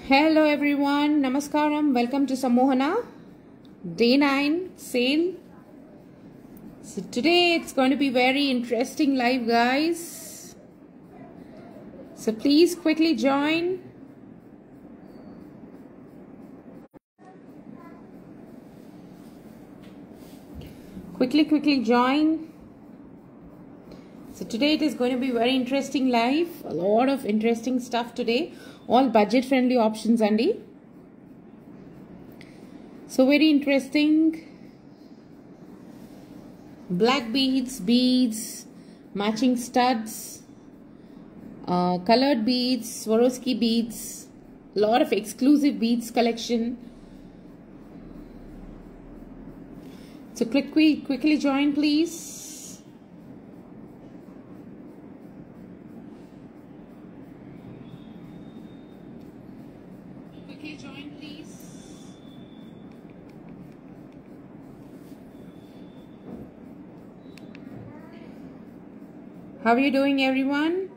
Hello everyone, Namaskaram, welcome to Sammohana, day 9 sale. So today it's going to be very interesting live guys. So please quickly join. Quickly join. So today it is going to be very interesting live. A lot of interesting stuff today. All budget friendly options Andy. So very interesting. Black beads, matching studs, colored beads, Swarovski beads, a lot of exclusive beads collection. So quickly join please. How are you doing everyone?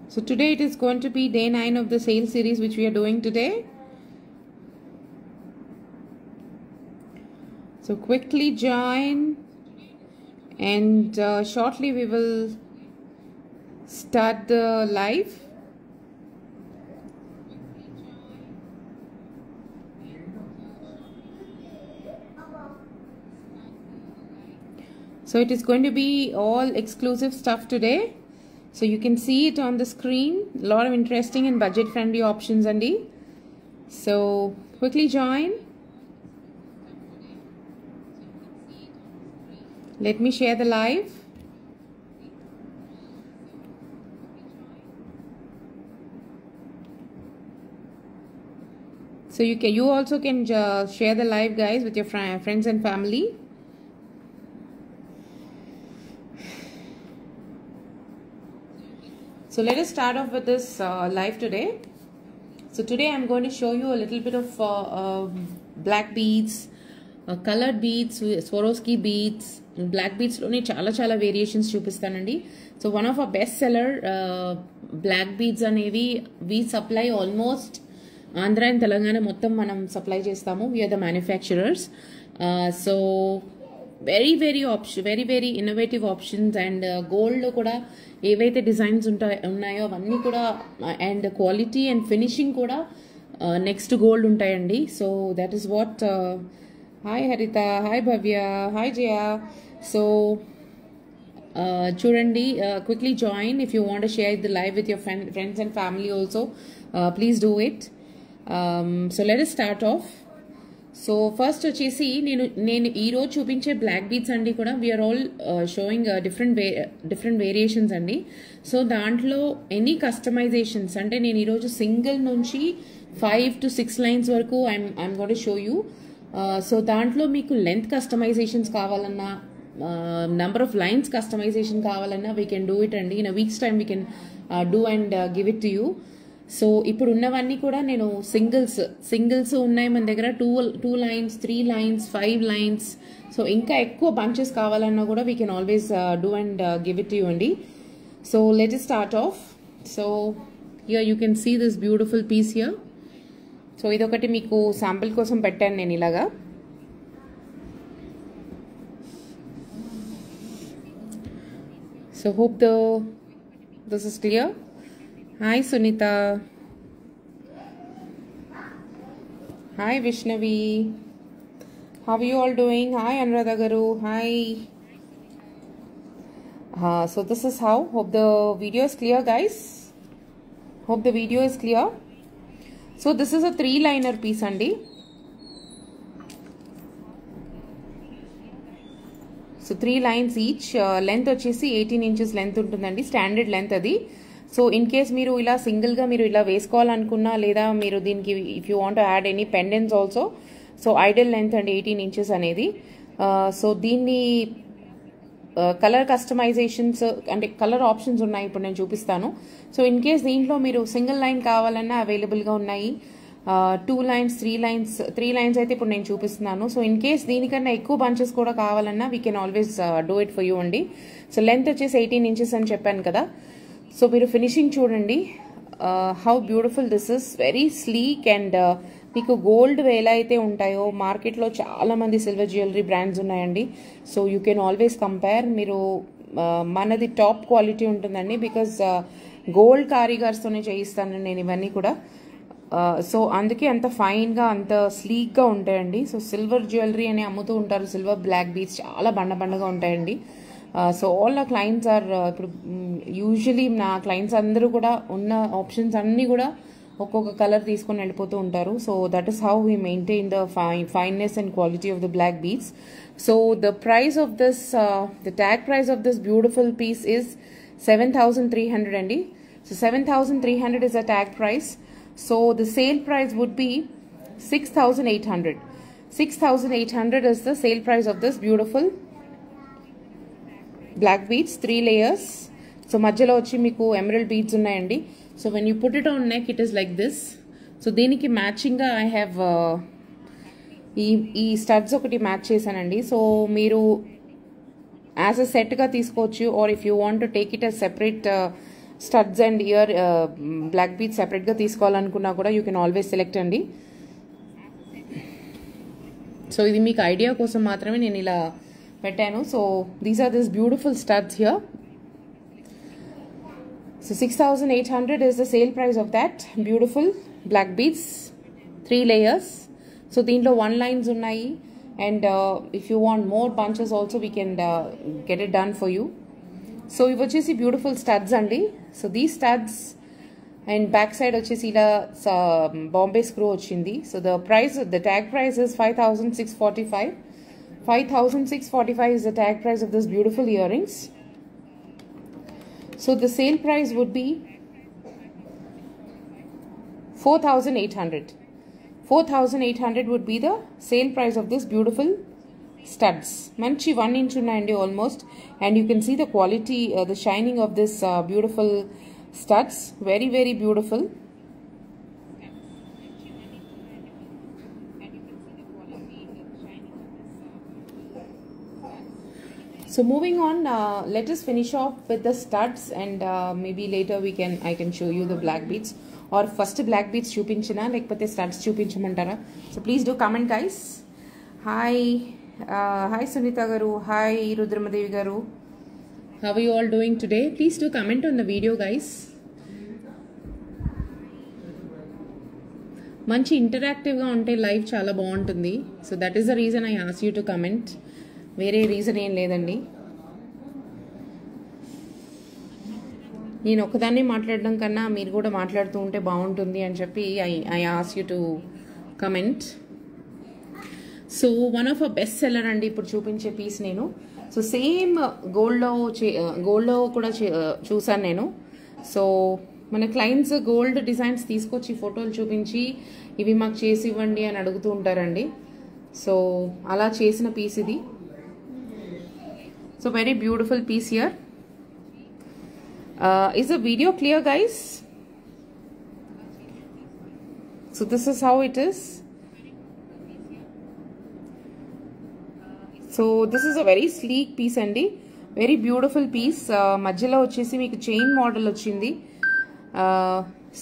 So today it is going to be day 9 of the sale series which we are doing today. So quickly join and shortly we will start the live. So it is going to be all exclusive stuff today. So you can see it on the screen. A lot of interesting and budget friendly options Andy. So quickly join. Let me share the live. So you also can share the live guys with your friends and family. So let us start off with this live today. So today I'm going to show you a little bit of black beads, colored beads, Swarovski beads. Black beads lone chala variations chupistanandi. So one of our best seller black beads anevi we supply almost Andhra and Telangana mottam manam supply chestamu. We are the manufacturers. So very innovative options and gold lo kuda evaithe designs unnayo avanni kuda and quality and finishing kuda next to gold untayandi. So that is what hi Harita, hi Bhavya, hi Jaya. So chudandi, quickly join if you want to share the live with your friends and family also. Please do it. So let us start off. So first వచ్చేసి నేను ఈ రోజు చూపించే black beads అండి కూడా we are all showing different variations అండి. So దాంట్లో any customisations అంటే నేను ఈ రోజు సింగిల్ నుంచి 5 to 6 లైన్స్ వరకు I'm going to show you. So దాంట్లో మీకు లెంత్ కస్టమైజేషన్స్ కావాలన్నా number of lines customization కావాలన్నా we can do it అండి. In a week's time we can do and give it to you. So ఇప్పుడు ఉన్నవన్నీ కూడా నేను సింగిల్స్ ఉన్నాయి మన దగ్గర 2 lines 3 lines 5 lines. సో ఇంకా ఎక్కువ బంచెస్ కావాలన్నా కూడా we can always do and give it to you అండి. So let us start off. So here you can see this beautiful piece here. So ఇదొకటి మీకు శాంపిల్ కోసం పెట్టాను నేను ఇలాగా. So hope this is clear. Hi Sunita. Hi Vishnavi. How are you all doing? Hi Anuradha Garu. Hi. So this is how. Hope the video is clear guys. Hope the video is clear. So this is a 3-liner piece andi. So 3 lines each. Length వచ్చేసి 18 inches length ఉంటుందండి. Standard length అది. So in case మీరు ఇలా సింగిల్గా మీరు ఇలా వేసుకోవాలనుకున్నా లేదా మీరు దీనికి if you want add any pendants also so Idol length అండి 18 inches అనేది. సో దీన్ని కలర్ కస్టమైజేషన్స్ అంటే కలర్ ఆప్షన్స్ ఉన్నాయి ఇప్పుడు నేను చూపిస్తాను. సో ఇన్ కేస్ దీంట్లో మీరు సింగిల్ లైన్ కావాలన్నా అవైలబుల్గా ఉన్నాయి. 2 lines 3 lines అయితే ఇప్పుడు నేను చూపిస్తున్నాను. సో ఇన్ కేస్ దీనికన్నా ఎక్కువ బంచెస్ కూడా కావాలన్నా we can always do it for you అండి. సో లెంత్ వచ్చేసి 18 inches అని చెప్పాను కదా. సో మీరు ఫినిషింగ్ చూడండి, how beautiful this is, very sleek. And మీకు గోల్డ్ ఎలా అయితే ఉంటాయో మార్కెట్లో చాలా మంది సిల్వర్ జ్యువెలరీ బ్రాండ్స్ ఉన్నాయండి. So you can always compare. మీరు మనది టాప్ క్వాలిటీ ఉంటుందండి, బికాజ్ గోల్డ్ కారీగర్స్తోనే చేయిస్తాను నేను ఇవన్నీ కూడా. సో అందుకే అంత ఫైన్గా అంత స్లీక్గా ఉంటాయండి. సో సిల్వర్ జ్యువెలరీ అని అమ్ముతూ ఉంటారు, సిల్వర్ బ్లాక్ బీడ్స్ చాలా బండగా ఉంటాయండి. సో ఆల్ నా క్లయింట్స్ ఆర్ ఇప్పుడు యూజువలీ నా క్లయింట్స్ అందరూ కూడా ఉన్న ఆప్షన్స్ అన్నీ కూడా ఒక్కొక్క కలర్ తీసుకొని వెళ్ళిపోతూ ఉంటారు. So that is how we maintain the fineness and quality of the black beads. So the price of this, the tag price of this beautiful piece is 7,300 అండి. So 7,300 is a tag price. So the sale price would be 6,800. 6,800 is the sale price of this beautiful black beads, 3 layers. So మధ్యలో వచ్చి మీకు emerald beads ఉన్నాయండి. So when you put it on neck it is like this. So దీనికి మ్యాచింగ్గా I have ఈ studs ఒకటి match చేశానండి. So మీరు యాజ్ అ సెట్గా తీసుకోవచ్చు, or if you want to take it as separate studs and ear black beads సెపరేట్గా తీసుకోవాలనుకున్నా కూడా యూ కెన్ ఆల్వేస్ సెలెక్ట్ అండి. సో ఇది మీకు ఐడియా కోసం మాత్రమే నేను ఇలా పెట్టాను. So these are this beautiful studs here. So 6,800 is the sale price of that beautiful black beads, 3 layers. So దీంట్లో 1 lines ఉన్నాయి, and if you want more bunches also we can get it done for you. So ఇవి వచ్చేసి beautiful studs అండి. So దీ studs and back side వచ్చేసి ఇలా Bombay screw వచ్చింది. So the tag price is 5,645. 5,645 is the tag price of this beautiful earrings. So the sale price would be 4,800. 4,800 would be the sale price of this beautiful studs. Manchi 1 inch unnayandi almost, and you can see the quality, the shining of this beautiful studs. Very very beautiful. So moving on, let us finish off with the studs, and maybe later I can show you the black beads, or first black beads chupinchina lekapothe studs chupinchmantara. So please do comment guys. Hi Sunita garu, hi Rudramadevi garu. How are you all doing today? Please do comment on the video guys. మంచి ఇంటరాక్టివ్గా ఉంటే live చాలా బాగుంటుంది. So that is the reason I ask you to comment. వేరే reason ఏం లేదండి. నేను ఒకదాన్ని మాట్లాడడం కన్నా మీరు కూడా మాట్లాడుతూ ఉంటే బాగుంటుంది అని చెప్పి I ask you to comment. So one of a best seller అండి ఇప్పుడు చూపించే పీస్ నేను. సో సేమ్ గోల్డ్లో కూడా చూసాను నేను. సో మన క్లయింట్స్ గోల్డ్ డిజైన్స్ తీసుకొచ్చి ఫోటోలు చూపించి ఇవి మాకు చేసి ఇవ్వండి అని అడుగుతూ ఉంటారండి. సో అలా చేసిన పీస్ ఇది. So very beautiful piece here. Is the video clear guys? So this is how it is. So this is a very sleek piece andi, very beautiful piece. Majjalo vachesi meeku chain model ochindi.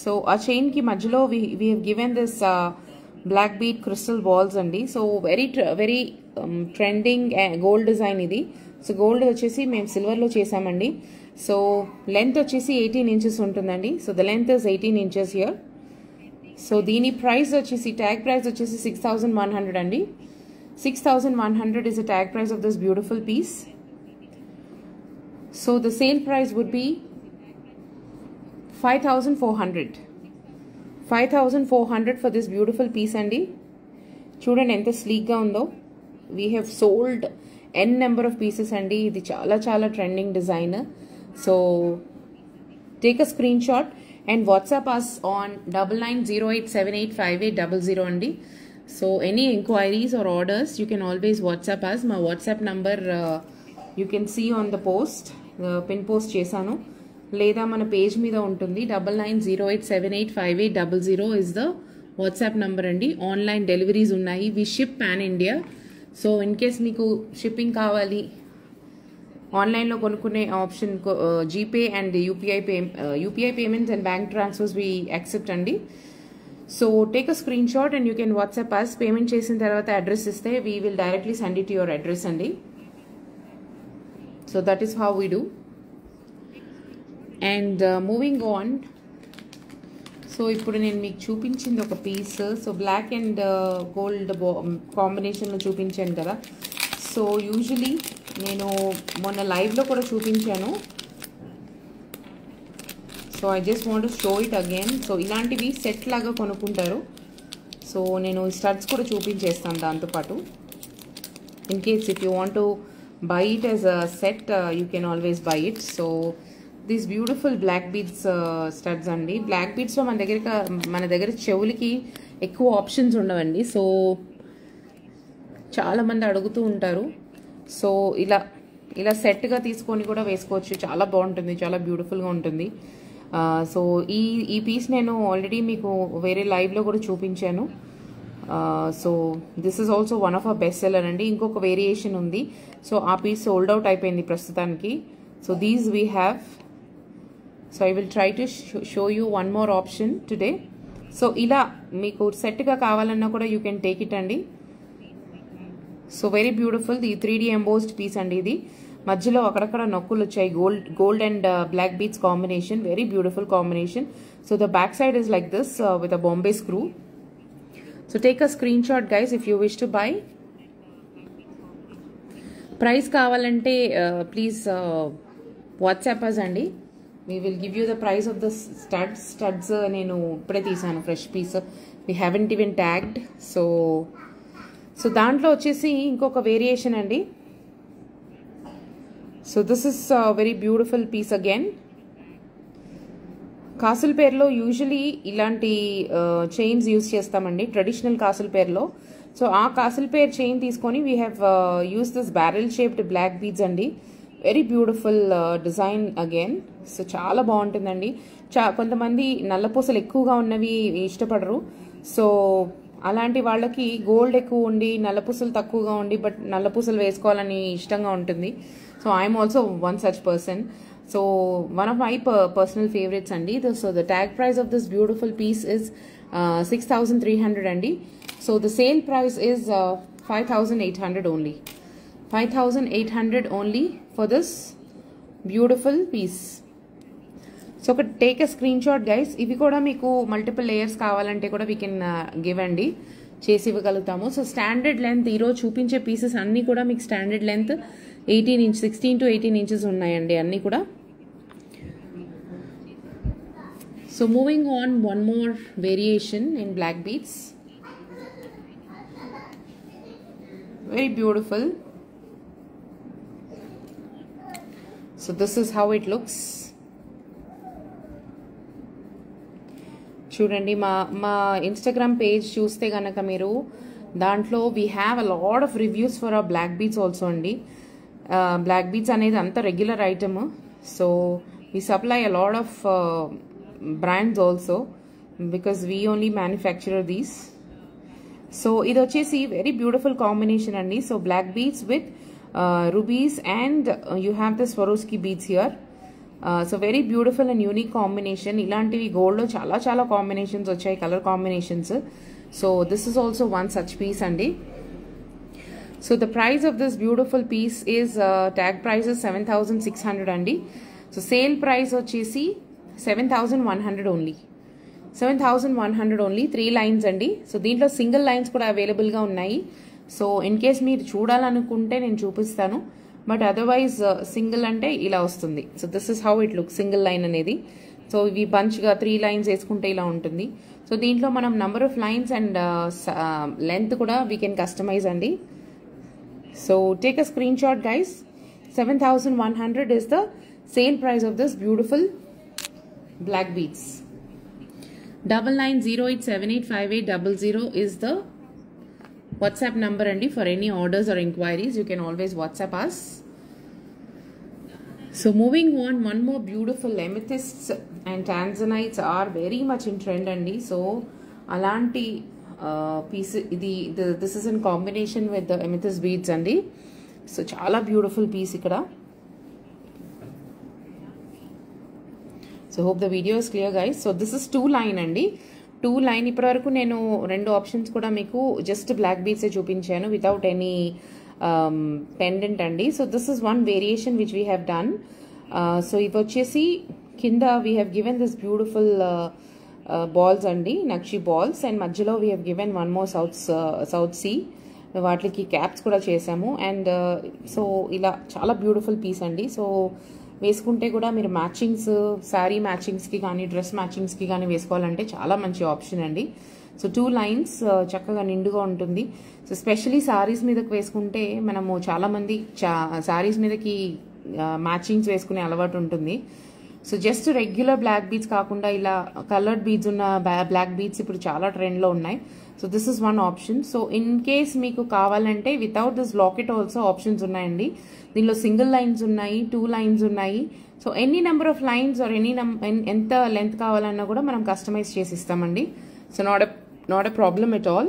So a chain ki majjalo we have given this black bead crystal balls andi. So very trending gold design idi. So gold వచ్చేసి మేము సిల్వర్లో చేసామండి. So length వచ్చేసి 18 inches ఉంటుందండి. So the length is 18 inches here. So దీని price వచ్చేసి tag price వచ్చేసి 6,100 అండి. 6,100 is the tag price of this beautiful piece. So the sale price would be 5,400. 5,400 for this beautiful piece andi. చూడండి ఎంత sleek గా ఉందో. We have sold n number of pieces andi. ఇది చాలా trending design. So take a screenshot and WhatsApp us on 9908785800 andi. So any inquiries or orders you can always WhatsApp us. My WhatsApp number you can see on the post, pin post chesanu, లేదా మన page మీద ఉంటుంది. 9908785800 is the WhatsApp number అండి. Online deliveries ఉన్నాయి. We ship pan India. So in case మీకు shipping కావాలి, ఆన్లైన్లో కొనుక్కునే option GPay and UPI payments and bank transfers we accept అండి. So take a screenshot and you can WhatsApp us. Payment చేసిన తర్వాత address ఇస్తే we will directly send it your address అండి. So that is how we do. And moving on, so ఇప్పుడు నేను మీకు చూపించింది ఒక piece. So black and gold కాంబినేషన్లో చూపించాను కదా. సో యూజువలీ నేను మొన్న లైవ్లో కూడా చూపించాను. So I just want to show it again. So ఇలాంటివి సెట్ లాగా కొనుక్కుంటారు. సో నేను స్టడ్స్ కూడా చూపించేస్తాను దాంతోపాటు. In case if you want to buy it as a set, you can always buy it. So these beautiful black beads studs అండి. Black బీడ్స్లో మన దగ్గర చెవులకి ఎక్కువ ఆప్షన్స్ ఉండవండి. సో చాలామంది అడుగుతూ ఉంటారు. సో ఇలా సెట్గా తీసుకొని కూడా వేసుకోవచ్చు. చాలా బాగుంటుంది, చాలా బ్యూటిఫుల్గా ఉంటుంది. సో ఈ పీస్ నేను ఆల్రెడీ మీకు వేరే లైవ్లో కూడా చూపించాను. So this is also one of our best seller అండి. ఇంకొక వేరియేషన్ ఉంది. సో ఆ పీస్ సోల్డ్ అవుట్ అయిపోయింది ప్రస్తుతానికి. So these we have. So I will try to show you one more option today. So ఇలా మీకు సెట్గా కావాలన్నా కూడా యూ కెన్ టేక్ ఇట్ అండి. So very beautiful. ఈ 3D ఎంబోస్డ్ పీస్ అండి. ఇది మధ్యలో అక్కడక్కడ నొక్కులు వచ్చాయి. Gold and black beads combination, very beautiful combination. So the back side is like this with a Bombay screw. So take a screenshot guys if you wish to buy. Price కావాలంటే please WhatsApp us అండి. We will give you the price of the studs. నేను ఇప్పుడే తీసాను fresh piece. We haven't even tagged. So దాంట్లో వచ్చేసి ఇంకొక variation అండి. So this is a very beautiful piece again. కాసుల పేర్లో యూజువలీ ఇలాంటి చైన్స్ యూజ్ చేస్తామండి ట్రెడిషనల్ కాసుల పేర్లో. సో ఆ కాసుల పేరు చైన్ తీసుకొని we have use this barrel shaped black beads అండి. Very beautiful design again. So చాలా బాగుంటుందండి. కొంతమంది నల్లపూసలు ఎక్కువగా ఉన్నవి ఇష్టపడరు. సో అలాంటి వాళ్ళకి గోల్డ్ ఎక్కువ ఉండి నల్లపూసలు తక్కువగా ఉండి బట్ నల్లపూసలు వేసుకోవాలని ఇష్టంగా ఉంటుంది. So I'm also one such person. So one of my personal favorites andi. So the tag price of this beautiful piece is 6,300 andi. So the sale price is 5,800 only. 5,800 only for this beautiful piece. So take a screenshot guys. Ivi kuda meeku multiple layers kavalante kuda we can give andi. చేసి ఇవ్వగలుగుతాము. So standard length ఈరోజు చూపించే pieces అన్నీ కూడా మీకు standard length 16 to 18 inches ఉన్నాయండి అన్నీ కూడా. So moving on, one more variation in black beads. Very beautiful. So this is how it looks. చూడండి మా ఇన్స్టాగ్రామ్ పేజ్ చూస్తే కనుక మీరు దాంట్లో we have a lot of reviews for our black beads also అండి. బ్లాక్ బీడ్స్ అనేది అంత regular item. So we supply a lot of brands also because we only manufacturer these. So ఇది వచ్చేసి very beautiful combination అండి. So black beads with rubies and you have the Swarovski beads here. So very beautiful and unique combination. ఇలాంటివి gold లో చాలా చాలా combinations వచ్చాయి, colour combinations. So this is also one such piece అండి. So the price of this beautiful piece is tag price 7,600 అండి. So sale price వచ్చేసి 7,100 only. 7,100 only. 3 lines అండి. So దీంట్లో సింగిల్ లైన్స్ కూడా అవైలబుల్గా ఉన్నాయి. సో ఇన్ కేస్ మీరు చూడాలనుకుంటే నేను చూపిస్తాను, బట్ అదర్వైజ్ సింగిల్ అంటే ఇలా వస్తుంది. So this is how it look single line అనేది. సో ఇవి బంచ్గా 3 లైన్స్ వేసుకుంటే ఇలా ఉంటుంది. సో దీంట్లో మనం number of lines and length కూడా వీ కెన్ కస్టమైజ్ అండి. So take a screenshot guys. 7,100 is the sale price of this beautiful black beads. 9908785800 is the WhatsApp number and for any orders or inquiries you can always WhatsApp us. So moving on, one more beautiful amethysts and tanzanites are very much in trend andi. So అలాంటి piece ఇది. This is in combination with the amethyst beads అండి. So చాలా beautiful piece ఇక్కడ. So hope the video is clear guys. So this is 2 line అండి. 2 line ఇప్పటి వరకు నేను 2 options కూడా మీకు జస్ట్ బ్లాక్ బీడ్సే చూపించాను వితౌట్ ఎనీ పెండెంట్ అండి. So this is one variation which we have done. So ఇది వచ్చేసి కింద we have given this beautiful balls అండి, నక్షి బాల్స్, అండ్ మధ్యలో we have given one more south sea. వాటికి క్యాప్స్ కూడా చేసాము. అండ్ సో ఇలా చాలా బ్యూటిఫుల్ పీస్ అండి. సో వేసుకుంటే కూడా మీరు మ్యాచింగ్స్, శారీ మ్యాచింగ్స్కి కానీ డ్రెస్ మ్యాచింగ్స్కి కానీ వేసుకోవాలంటే చాలా మంచి ఆప్షన్ అండి. సో 2 లైన్స్ చక్కగా నిండుగా ఉంటుంది. సో స్పెషలీ శారీస్ మీదకి వేసుకుంటే మనము చాలామంది శారీస్ మీదకి మ్యాచింగ్స్ వేసుకునే అలవాటు ఉంటుంది. So just regular black beads కాకుండా ఇలా కలర్డ్ బీడ్స్ ఉన్న బ్లాక్ బీడ్స్ ఇప్పుడు చాలా ట్రెండ్లో ఉన్నాయి. So this is one option. So in case మీకు కావాలంటే without this locket also options ఉన్నాయండి. దీనిలో సింగిల్ లైన్స్ ఉన్నాయి, 2 లైన్స్ ఉన్నాయి. So any number of lines or ఎంత లెంత్ కావాలన్నా కూడా మనం కస్టమైజ్ చేసి ఇస్తామండి. So not a problem at all.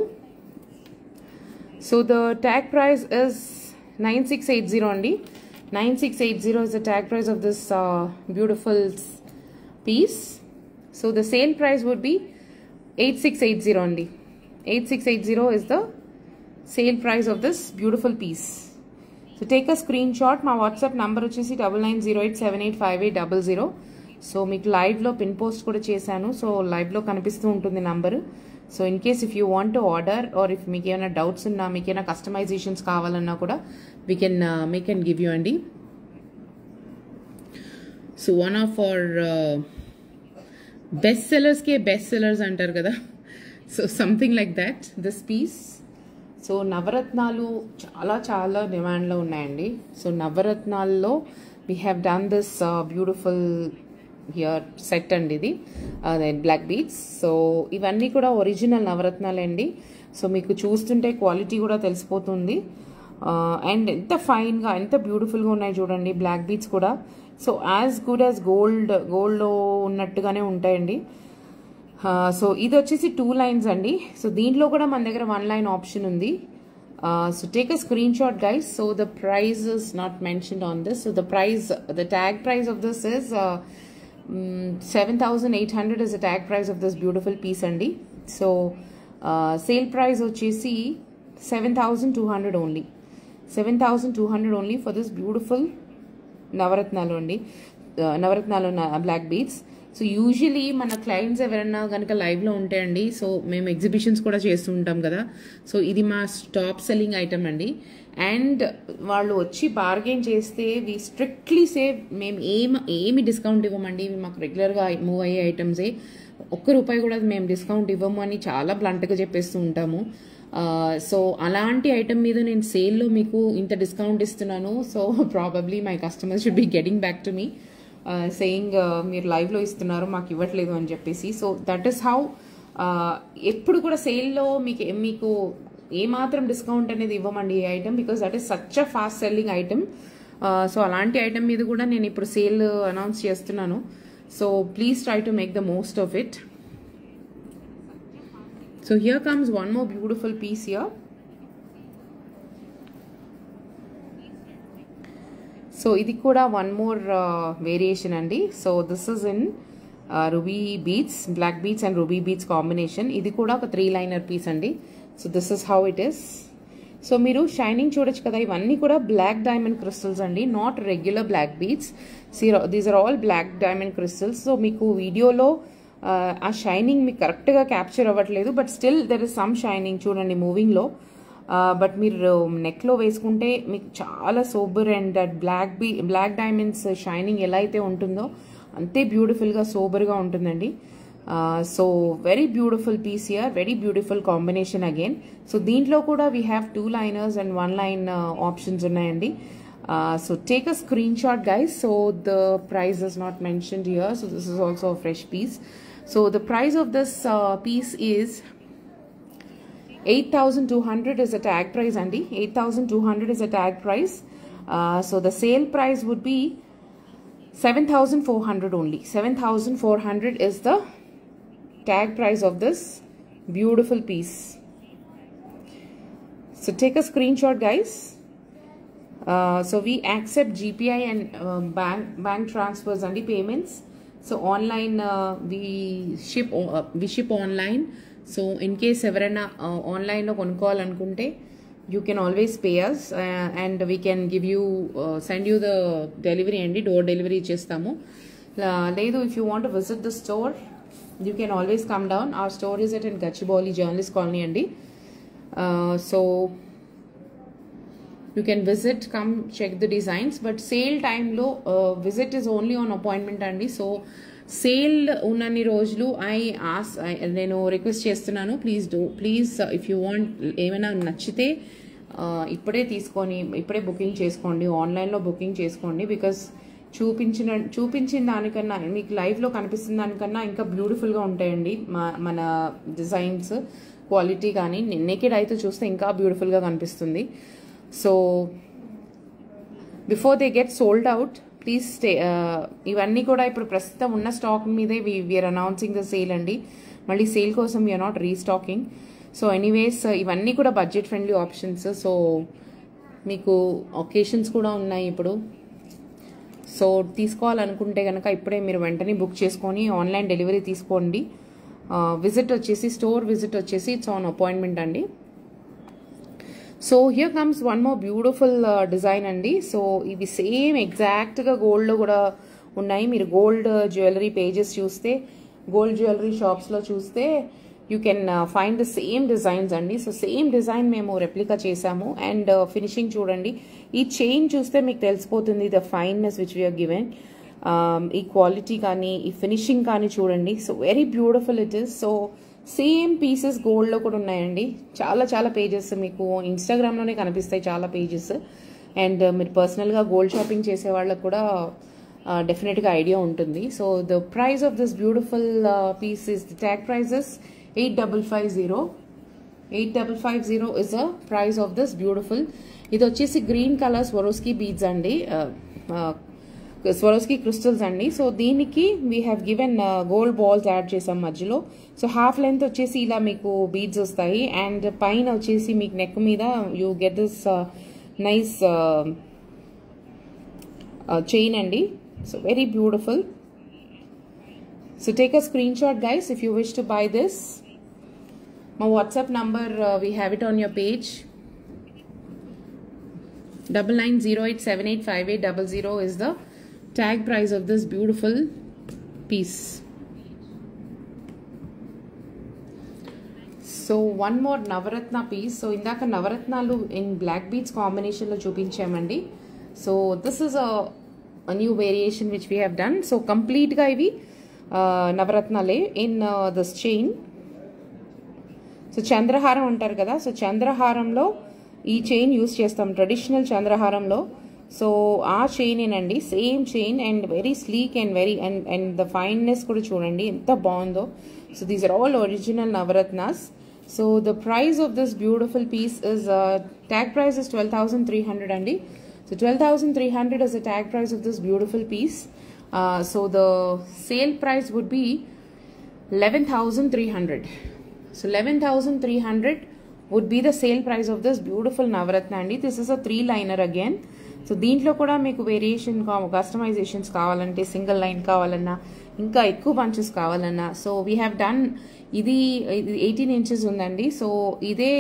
So the tag price is 9680 only. 9680 is the tag price of this beautiful piece. So the sale price would be 8680 only. 8680 is the sale price of this beautiful piece. So take a screenshot. My WhatsApp number వచ్చేసి 9908785800. So మీకు లైవ్లో pin post కూడా చేశాను. So లైవ్లో కనిపిస్తూ ఉంటుంది number. So in case if you want to order or if మీకు ఏమైనా డౌట్స్ ఉన్నా, మీకు ఏమైనా కస్టమైజేషన్స్ కావాలన్నా కూడా వీ కెన్ గివ్ యూ అండి. So one of our best sellers అంటారు కదా. So something like that this piece. So నవరత్నాలు చాలా డిమాండ్లో ఉన్నాయండి. సో నవరత్నాల్లో we have done this beautiful here set అండి. ఇది బ్లాక్ బీడ్స్. సో ఇవన్నీ కూడా ఒరిజినల్ నవరత్నాలు అండి. సో మీకు చూస్తుంటే క్వాలిటీ కూడా తెలిసిపోతుంది. అండ్ ఎంత ఫైన్గా, ఎంత బ్యూటిఫుల్గా ఉన్నాయి చూడండి బ్లాక్ బీడ్స్ కూడా. సో యాజ్ గుడ్ యాజ్ గోల్డ్లో ఉన్నట్టుగానే ఉంటాయండి. సో ఇది వచ్చేసి 2 లైన్స్ అండి. సో దీంట్లో కూడా మన దగ్గర 1 లైన్ ఆప్షన్ ఉంది. So take a screenshot guys. So the price is not mentioned on this. So the tag price of this is 7,800 is the tag price of this beautiful piece andi. So sale price వచ్చేసి 7,200 only. 7,200 only for this beautiful నవరత్నాలు అండి. నవరత్నాలు black beads. So usually మన clients ఎవరైనా కనుక లైవ్లో ఉంటాయండి. So మేము exhibitions కూడా చేస్తూ ఉంటాం కదా. సో ఇది మా టాప్ సెల్లింగ్ ఐటమ్ అండి. అండ్ వాళ్ళు వచ్చి బార్గెన్ చేస్తే వి స్ట్రిక్ట్లీ సేవ్. మేము ఏమి డిస్కౌంట్ ఇవ్వమండి. ఇవి మాకు రెగ్యులర్గా మూవ్ అయ్యే ఐటమ్సే. ₹1 కూడా మేము డిస్కౌంట్ ఇవ్వము అని చాలా బ్లంట్గా చెప్పేస్తూ ఉంటాము. సో అలాంటి ఐటమ్ మీద నేను సేల్లో మీకు ఇంత డిస్కౌంట్ ఇస్తున్నాను. So probably my customers should be getting back to me saying మీరు లైవ్లో ఇస్తున్నారు మాకు ఇవ్వట్లేదు అని చెప్పేసి. సో దట్ ఈస్ హౌ ఎప్పుడు కూడా సేల్లో మీకు ఏమాత్రం డిస్కౌంట్ అనేది ఇవ్వమండి ఈ item, because that is such a fast selling item. So అలాంటి ఐటమ్ మీద కూడా నేను ఇప్పుడు సేల్ అనౌన్స్ చేస్తున్నాను. So please try to make the most of it. So here comes one more beautiful piece here. So ఇది కూడా one more variation అండి. So this is in ruby beads, black beads and ruby beads combination. ఇది కూడా ఒక 3 liner piece అండి. So this is how it is. So మీరు shining చూడొచ్చు కదా. ఇవన్నీ కూడా బ్లాక్ డైమండ్ క్రిస్టల్స్ అండి, not regular black beads. These are all black diamond crystals. So మీకు వీడియోలో ఆ షైనింగ్ మీకు కరెక్ట్గా క్యాప్చర్ అవ్వట్లేదు, but still there is some shining చూడండి మూవింగ్లో. బట్ మీరు నెక్లో వేసుకుంటే మీకు చాలా sober and that black diamonds shining ఎలా అయితే ఉంటుందో అంతే బ్యూటిఫుల్గా సోబర్గా ఉంటుందండి. So very beautiful piece here, very beautiful combination again. So దీంట్లో కూడా we have 2 liners and 1 line options ఉన్నాయండి. So take a screenshot guys. So the price is not mentioned here. So this is also a fresh piece. So the price of this piece is 8,200 is a tag price అండి. 8,200 is a tag price. So the sale price would be 7,400 only. 7,400 is the tag price of this Beautiful piece. So take a screenshot, guys. So we accept GPI and bank transfers and the payments. So online we ship online. So in case ఎవరైనా online లో కొనుక్కోవాలనుకుంటే you can always pay us and we can give you send you the delivery and door delivery ఇచ్చేస్తాము. లేదు if you want to visit the store, you can always come down. Our store is at in Gachibowli Journalist Colony అండి. So you can visit, come check the designs, but sale time lo visit is only on appointment అండి. So sale ఉన్నన్ని రోజులు నేను request చేస్తున్నాను, please if you want ఏమైనా నచ్చితే ఇప్పుడే తీసుకొని ఇప్పుడే బుకింగ్ చేసుకోండి, ఆన్లైన్లో బుకింగ్ చేసుకోండి. బికాస్ చూపించిన దానికన్నా మీకు లైవ్లో కనిపిస్తున్న దానికన్నా ఇంకా బ్యూటిఫుల్గా ఉంటాయండి మన డిజైన్స్. క్వాలిటీ కానీ నేకెడ్ అయితే చూస్తే ఇంకా బ్యూటిఫుల్గా కనిపిస్తుంది. So before they get sold out, please stay. ఇవన్నీ కూడా ఇప్పుడు ప్రస్తుతం ఉన్న స్టాక్ మీదే వీఆర్ అనౌన్సింగ్ ద సేల్ అండి. మళ్ళీ సేల్ కోసం we're not restocking. So anyways ఇవన్నీ కూడా బడ్జెట్ ఫ్రెండ్లీ ఆప్షన్స్. సో మీకు ఒకేషన్స్ కూడా ఉన్నాయి ఇప్పుడు. సో తీసుకోవాలనుకుంటే కనుక ఇప్పుడే మీరు వెంటనే బుక్ చేసుకొని ఆన్లైన్ డెలివరీ తీసుకోండి. విజిట్ వచ్చేసి స్టోర్ విజిట్ వచ్చేసి ఇట్స్ ఆన్ అపాయింట్మెంట్ అండి. So here comes one more beautiful design అండి. సో ఇవి సేమ్ ఎగ్జాక్ట్గా గోల్డ్లో కూడా ఉన్నాయి. మీరు గోల్డ్ జ్యువెలరీ పేజెస్ చూస్తే, గోల్డ్ జ్యువెలరీ షాప్స్లో చూస్తే you can find the same designs అండి. సో సేమ్ డిజైన్ మేము రెప్లికా చేసాము. అండ్ ఫినిషింగ్ చూడండి, ఈ చైన్ చూస్తే మీకు తెలిసిపోతుంది the fineness which we're given. ఈ క్వాలిటీ కానీ ఈ ఫినిషింగ్ కానీ చూడండి. So very beautiful it is. So same pieces గోల్డ్లో కూడా ఉన్నాయండి. చాలా పేజెస్ మీకు ఇన్స్టాగ్రామ్లోనే కనిపిస్తాయి, చాలా పేజెస్. అండ్ మీరు పర్సనల్గా గోల్డ్ షాపింగ్ చేసే వాళ్ళకు కూడా డెఫినెట్గా ఐడియా ఉంటుంది. So the price of this beautiful piece is the tag prices 8550. 8550 is the price of this beautiful. ఇది వచ్చేసి గ్రీన్ కలర్ స్వరోస్కీ బీడ్స్ అండి, స్వరోస్కీ క్రిస్టల్స్ అండి. సో దీనికి we have given gold balls add చేసాం మధ్యలో. So half length వచ్చేసి ఇలా మీకు బీడ్స్ వస్తాయి. అండ్ పైన వచ్చేసి మీకు నెక్ మీద you get this nice chain అండి. So very beautiful. So take a screenshot, guys, if you wish to buy this. My WhatsApp number, we have it on your page. 9908785800 is the tag price of this beautiful piece. So one more Navaratna piece. So indaka Navaratnalu in black beads combination lo chupinchamandi. So this is a new variation which we have done. So complete ga ivi నవరత్నాలే in this chain. So చంద్రహారం అంటారు కదా, so చంద్రహారంలో ఈ chain use చేస్తాం traditional చంద్రహారంలో. So ఆ చైనేనండి, same chain and very sleek and very and the fineness కూడా చూడండి ఎంత బాగుందో. So these are all original నవరత్నాస్. So the price of this beautiful piece is tag price is 12,300 అండి. So 12,300 is the tag price of this beautiful piece. So the sale price would be 11,300. So 11,300 would be the sale price of this beautiful Navaratna andi. This is a 3-liner again. So దీంట్లో కూడా మీకు variation customisations కావాలంటే, single line కావాలన్నా, ఇంకా ఎక్కువ bunches కావాలన్నా, so we have done. ఇది 18 inches ఉందండి. సో ఇదే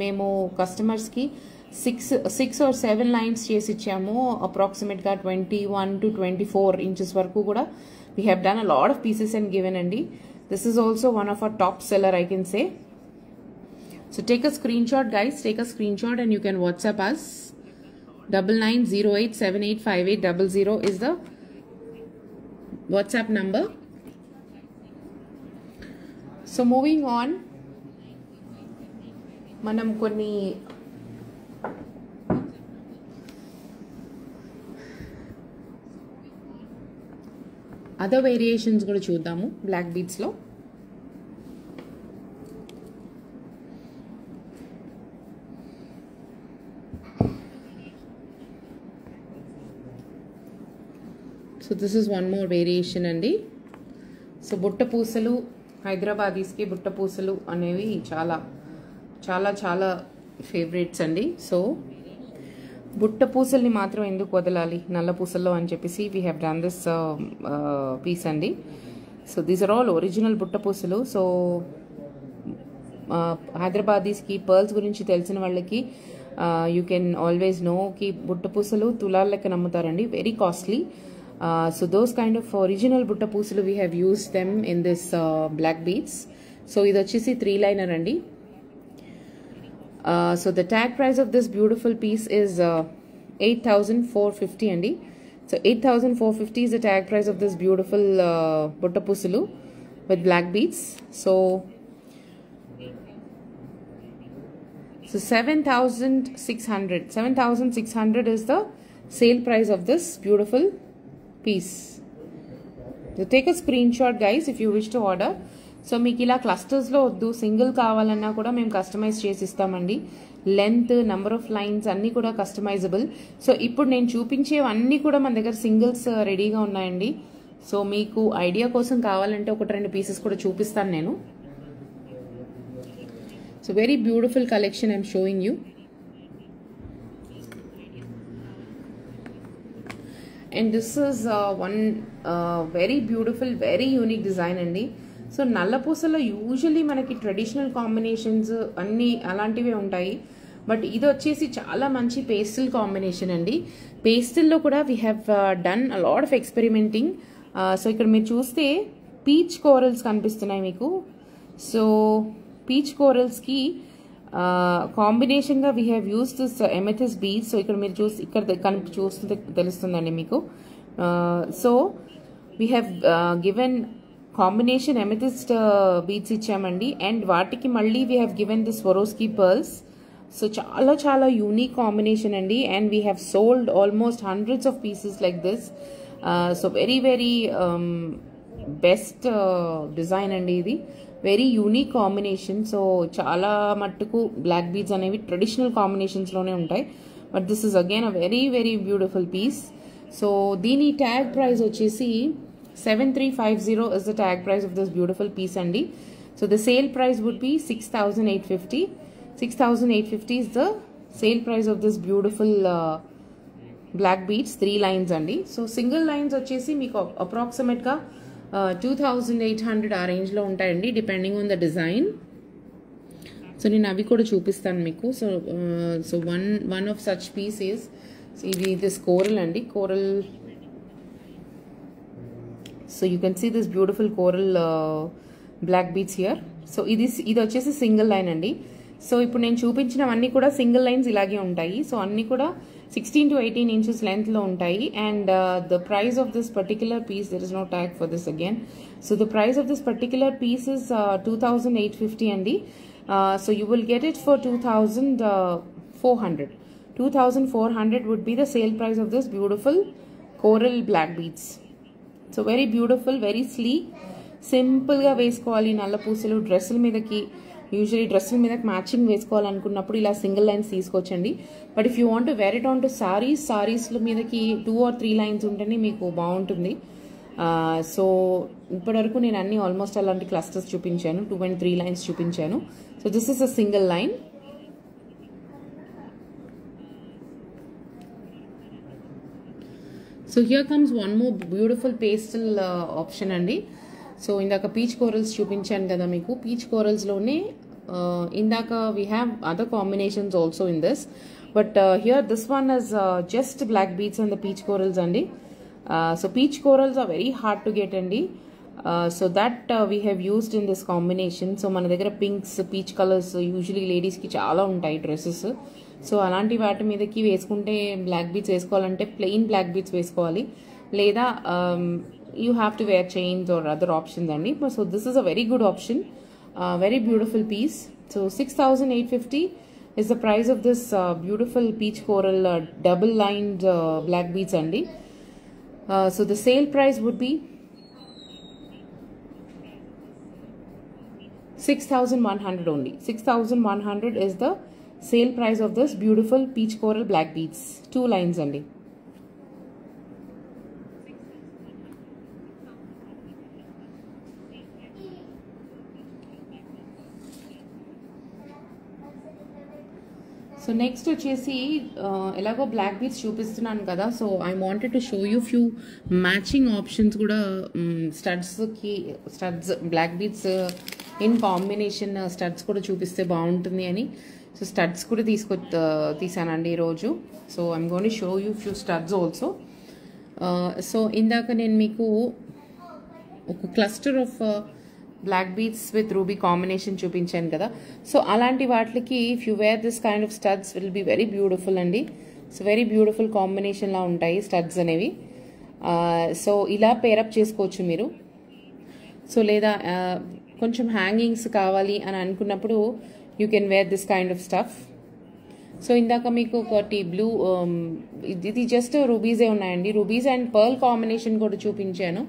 మేము కస్టమర్స్కి 6 or 7 lines చేసి ఇచ్చాము. అప్రాక్సిమేట్గా 21 to 24 inches వరకు కూడా we have done a lot of pieces and given అండి. This is also one of our top seller, I can say. So take a screenshot, guys. Take a screenshot and you can WhatsApp us. 9908785800 is the WhatsApp number. So moving on, మనం కొన్ని other variations కూడా చూద్దాము black బీడ్స్లో. So this is one more variation అండి. So బుట్ట పూసలు హైదరాబాదీస్కి బుట్ట పూసలు అనేవి చాలా చాలా చాలా ఫేవరెట్స్ అండి. సో బుట్ట పూసల్ని మాత్రం ఎందుకు వదలాలి నల్ల పూసల్లో అని చెప్పేసి we have done this piece అండి. So these are all original బుట్ట పూసలు. సో హైదరాబాదీస్కి పర్ల్స్ గురించి తెలిసిన వాళ్ళకి యూ కెన్ ఆల్వేస్ నో కి బుట్ట పూసలు తులాల లెక్క నమ్ముతారండి, very costly. So those kind of original butta poosulu we have used them in this black beads. So idu vachesi 3 liner andi. So the tag price of this beautiful piece is 8450 andi. So 8450 is the tag price of this beautiful butta poosulu with black beads. So 7600 is the sale price of this beautiful piece. So take a screenshot guys if you wish to order. So మీకు ఇలా క్లస్టర్స్లో వద్దు, single కావాలన్నా కూడా మేము customise చేసి ఇస్తామండి. Length, number of lines అన్నీ కూడా కస్టమైజబుల్. సో ఇప్పుడు నేను చూపించేవన్నీ కూడా మన దగ్గర సింగిల్స్ రెడీగా ఉన్నాయండి. సో మీకు ఐడియా కోసం కావాలంటే 1-2 పీసెస్ కూడా చూపిస్తాను నేను. So very beautiful collection I'm showing you. And this is one very beautiful, very unique design అండి. సో నల్ల పూసలో యూజువల్లీ మనకి ట్రెడిషనల్ కాంబినేషన్స్ అన్నీ అలాంటివే ఉంటాయి. బట్ ఇది వచ్చేసి చాలా మంచి పేస్టల్ కాంబినేషన్ అండి. పేస్టల్లో కూడా we have done a lot of experimenting. So ఇక్కడ మీరు చూస్తే పీచ్ కోరల్స్ కనిపిస్తున్నాయి మీకు. సో పీచ్ కోరల్స్కి కాంబినేషన్గా we have use this amethyst beads. So ఇక్కడ మీరు చూస్తుంటే తెలుస్తుందండి మీకు. So we have given combination amethyst beads ఇచ్చామండి. అండ్ వాటికి మళ్ళీ we have given this Swarovski pearls. So చాలా చాలా యూనిక్ కాంబినేషన్ అండి. And we have sold almost hundreds of pieces like this. So very very best design అండి ఇది. Very unique combination. So చాలా మట్టుకు బ్లాక్ బీడ్స్ అనేవి ట్రెడిషనల్ కాంబినేషన్స్లోనే ఉంటాయి. But this is again a very very beautiful piece. So దీని tag price వచ్చేసి 7350 is the tag price of this beautiful piece అండి. So the sale price would be 6850. 6850 is the sale price of this beautiful black beads, 3 lines అండి. So single lines వచ్చేసి మీకు అప్రాక్సిమేట్గా 2800 ఆ రేంజ్లో ఉంటాయండి, depending on the design. So నేను అవి కూడా చూపిస్తాను మీకు. So one of such piece is ఇది దిస్ కోరల్ అండి. Coral, so you can see this beautiful coral black beads here. So ఇది వచ్చేసి సింగిల్ లైన్ అండి. సో ఇప్పుడు నేను చూపించినవన్నీ కూడా సింగిల్ లైన్స్ ఇలాగే ఉంటాయి. సో అన్నీ కూడా 16 to 18 inches లెంత్లో ఉంటాయి. And the price of this particular piece, there is no tag for this again. So the price of this particular piece is 2850 అండి. So you will get it for 2400. 2400 would be the sale price of this beautiful coral black beads. So very beautiful, very sleek, సింపుల్గా వేసుకోవాలి నల్ల పూసలు. డ్రెస్సుల మీదకి, usually డ్రెస్సుల మీదకి matching వేసుకోవాలనుకున్నప్పుడు ఇలా single lines తీసుకొచ్చండి. But if you want to wear it on to సారీస్ల మీదకి 2 or 3 లైన్స్ ఉంటేనే మీకు బాగుంటుంది. సో ఇప్పటివరకు నేను అన్ని ఆల్మోస్ట్ అలాంటి క్లస్టర్స్ చూపించాను, 2 and 3 లైన్స్ చూపించాను. So this is a single line. So here comes one more beautiful pastel option అండి. సో ఇందాక పీచ్ కోరల్స్ చూపించాను కదా మీకు. పీచ్ కోరల్స్లోనే ఇందాక we have other combinations also in this. But here this one is just black beads and the peach corals అండి. So peach corals are very hard to get అండి. So that we have used in this combination. So మన దగ్గర pinks, peach colours usually లేడీస్కి చాలా ఉంటాయి dresses. So అలాంటి వాటి మీదకి వేసుకుంటే బ్లాక్ బీడ్స్ వేసుకోవాలంటే ప్లెయిన్ బ్లాక్ బీడ్స్ వేసుకోవాలి, లేదా you have to wear chains or other options అండి. So this is a very good option, very beautiful piece. So 6850 is the price of this beautiful peach coral double lined black beads అండి. So the sale price would be 6100 only. 6100 is the sale price of this beautiful peach coral black beads, 2 lines అండి. So next వచ్చేసి ఎలాగో black beads చూపిస్తున్నాను కదా, so I wanted to show you few matching options కూడా. Studs black beads in combination studs కూడా చూపిస్తే బాగుంటుంది అని, సో స్టడ్స్ కూడా తీసానండి ఈరోజు. So I'm going to show you few studs also. So ఇందాక నేను మీకు ఒక cluster of black beads with ruby combination చూపించాను కదా, సో అలాంటి వాటికి if you wear this kind of studs will be very beautiful అండి. సో వెరీ బ్యూటిఫుల్ కాంబినేషన్లా ఉంటాయి స్టడ్స్ అనేవి. సో ఇలా పేరప్ చేసుకోవచ్చు మీరు. సో లేదా కొంచెం హ్యాంగింగ్స్ కావాలి అని అనుకున్నప్పుడు you can wear this kind of stuff. So ఇందాక మీకు ఒకటి బ్లూ, ఇది జస్ట్ రూబీసే ఉన్నాయండి, రూబీస్ అండ్ పర్ల్ కాంబినేషన్ కూడా చూపించాను.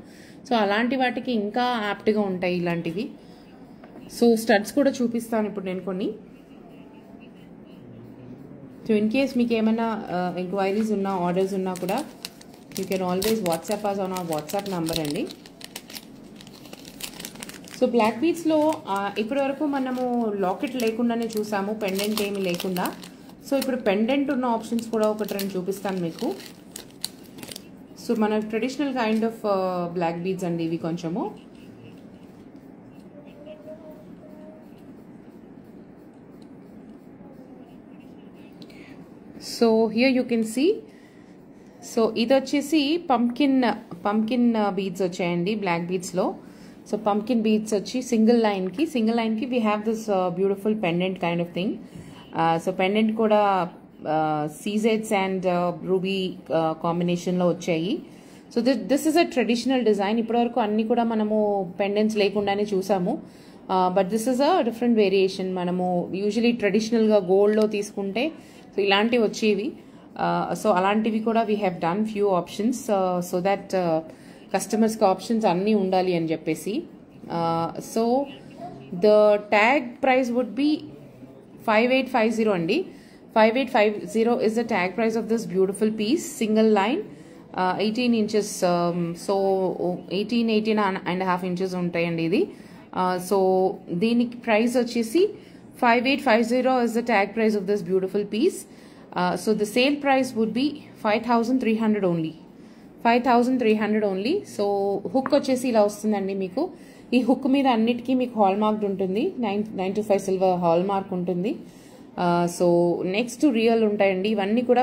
సో అలాంటి వాటికి ఇంకా యాప్ట్గా ఉంటాయి ఇలాంటివి. సో స్టడ్స్ కూడా చూపిస్తాను ఇప్పుడు నేను కొన్ని. సో ఇన్ కేస్ మీకు ఏమైనా ఎంక్వైరీస్ ఉన్నా, ఆర్డర్స్ ఉన్నా కూడా you can always WhatsApp us on our WhatsApp number అండి. సో బ్లాక్ బీడ్స్లో ఇప్పటివరకు మనము లాకెట్ లేకుండానే చూసాము, పెండెంట్ ఏమి లేకుండా. సో ఇప్పుడు పెండెంట్ ఉన్న ఆప్షన్స్ కూడా ఒకటి రెండు చూపిస్తాను మీకు. సో మన traditional kind of black beads అండి ఇవి కొంచెము. So here you can see. So ఇది వచ్చేసి పంకిన్ బీడ్స్ వచ్చాయండి బ్లాక్ బీడ్స్లో. సో పంకిన్ బీడ్స్ వచ్చి సింగిల్ లైన్కి we have this beautiful pendant kind of thing. So pendant కూడా సీజెడ్స్ అండ్ రూబీ కాంబినేషన్లో వచ్చాయి. So this is a traditional design. ఇప్పటివరకు అన్ని కూడా మనము పెండెంట్స్ లేకుండానే చూసాము, but this is a different variation. మనము యూజువలీ ట్రెడిషనల్గా గోల్డ్లో తీసుకుంటే సో ఇలాంటివి వచ్చేవి. సో అలాంటివి కూడా we have done few options so that కస్టమర్స్కి ఆప్షన్స్ అన్నీ ఉండాలి అని చెప్పేసి. So the tag price would be 5850 అండి. 5850 is the tag price of this beautiful piece, single line, 18 inches. So 18 and a half inches ఉంటాయండి ఇది. సో దీనికి price వచ్చేసి 5850 is the tag price of this beautiful piece. So the sale price would be 5300 only. 5300 only. So hook వచ్చేసి ఇలా వస్తుందండి మీకు. ఈ hook మీద అన్నిటికీ మీకు హాల్ మార్క్ ఉంటుంది, 925 సిల్వర్ హాల్ మార్క్ ఉంటుంది. సో నెక్స్ట్ రియల్ ఉంటాయండి. ఇవన్నీ కూడా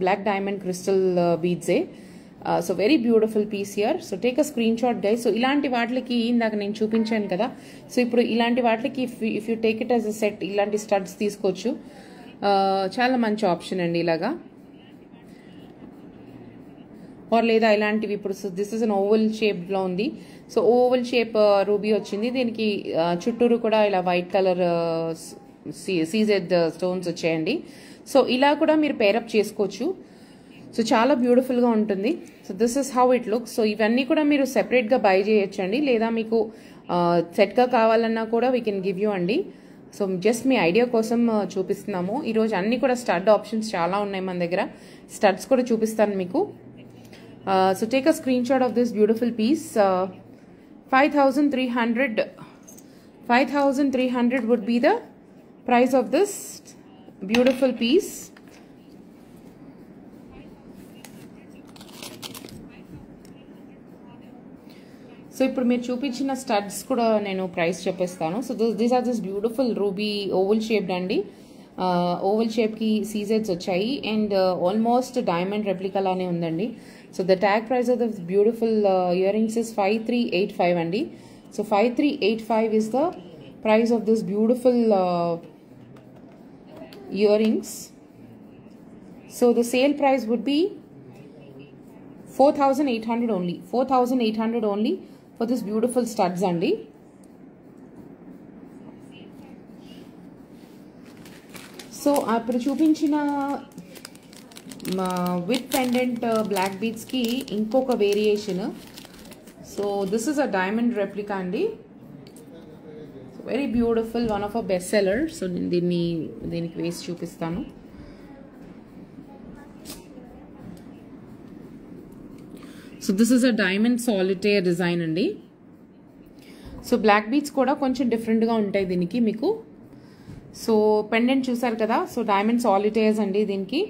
బ్లాక్ డైమండ్ క్రిస్టల్ బీడ్సే. So very beautiful piece here. So take a screenshot guys. So ఇలాంటి వాటికి ఇందాక నేను చూపించాను కదా, సో ఇప్పుడు ఇలాంటి వాటికి if you take it as a set ఇలాంటి స్టడ్స్ తీసుకోవచ్చు. చాలా మంచి ఆప్షన్ అండి ఇలాగా. ఆర్ లేదా ఇలాంటివి ఇప్పుడు దిస్ ఇస్ అన్ ఓవల్ షేప్లో ఉంది. సో ఓవల్ షేప్ రూబీ వచ్చింది, దీనికి చుట్టూరు కూడా ఇలా వైట్ కలర్ సీజెడ్ స్టోన్స్ వచ్చాయండి. సో ఇలా కూడా మీరు పేరప్ చేసుకోవచ్చు. సో చాలా బ్యూటిఫుల్గా ఉంటుంది. So this is how it looks. So ఇవన్నీ కూడా మీరు సెపరేట్గా బై చేయొచ్చండి, లేదా మీకు సెట్గా కావాలన్నా కూడా వీ కెన్ గివ్ యూ అండి. సో జస్ట్ మీ ఐడియా కోసం చూపిస్తున్నాము. ఈరోజు అన్ని కూడా స్టడ్ ఆప్షన్స్ చాలా ఉన్నాయి మన దగ్గర. స్టడ్స్ కూడా చూపిస్తాను మీకు. So take a screenshot of this beautiful piece. 5300 would be the price of this beautiful piece. So ఇప్పుడు మీరు చూపించిన స్టడ్స్ కూడా నేను ప్రైస్ చెప్పేస్తాను. So these are this beautiful ruby oval shaped అండి. ఓవల్ షేప్కి సీజెడ్స్ వచ్చాయి అండ్ ఆల్మోస్ట్ డైమండ్ రెప్లికా లానే ఉందండి. So the tag price of the beautiful earrings is 5385 అండి. So 5385 is the price of this beautiful earrings. So the sale price would be 4800 only. 4800 only for this beautiful studs andi. So ఇప్పుడు చూపించిన with pendant black బీడ్స్కి ఇంకొక variation. So this is a diamond replica అండి. Very beautiful, one of a best seller. So నేను దీనికి వేసి చూపిస్తాను. So this is a diamond solitaire design అండి. సో బ్లాక్ బీడ్స్ కూడా కొంచెం డిఫరెంట్గా ఉంటాయి దీనికి మీకు. సో సో పెండెంట్ చూసారు కదా, సో డైమండ్ సాలిటైర్స్ అండి దీనికి.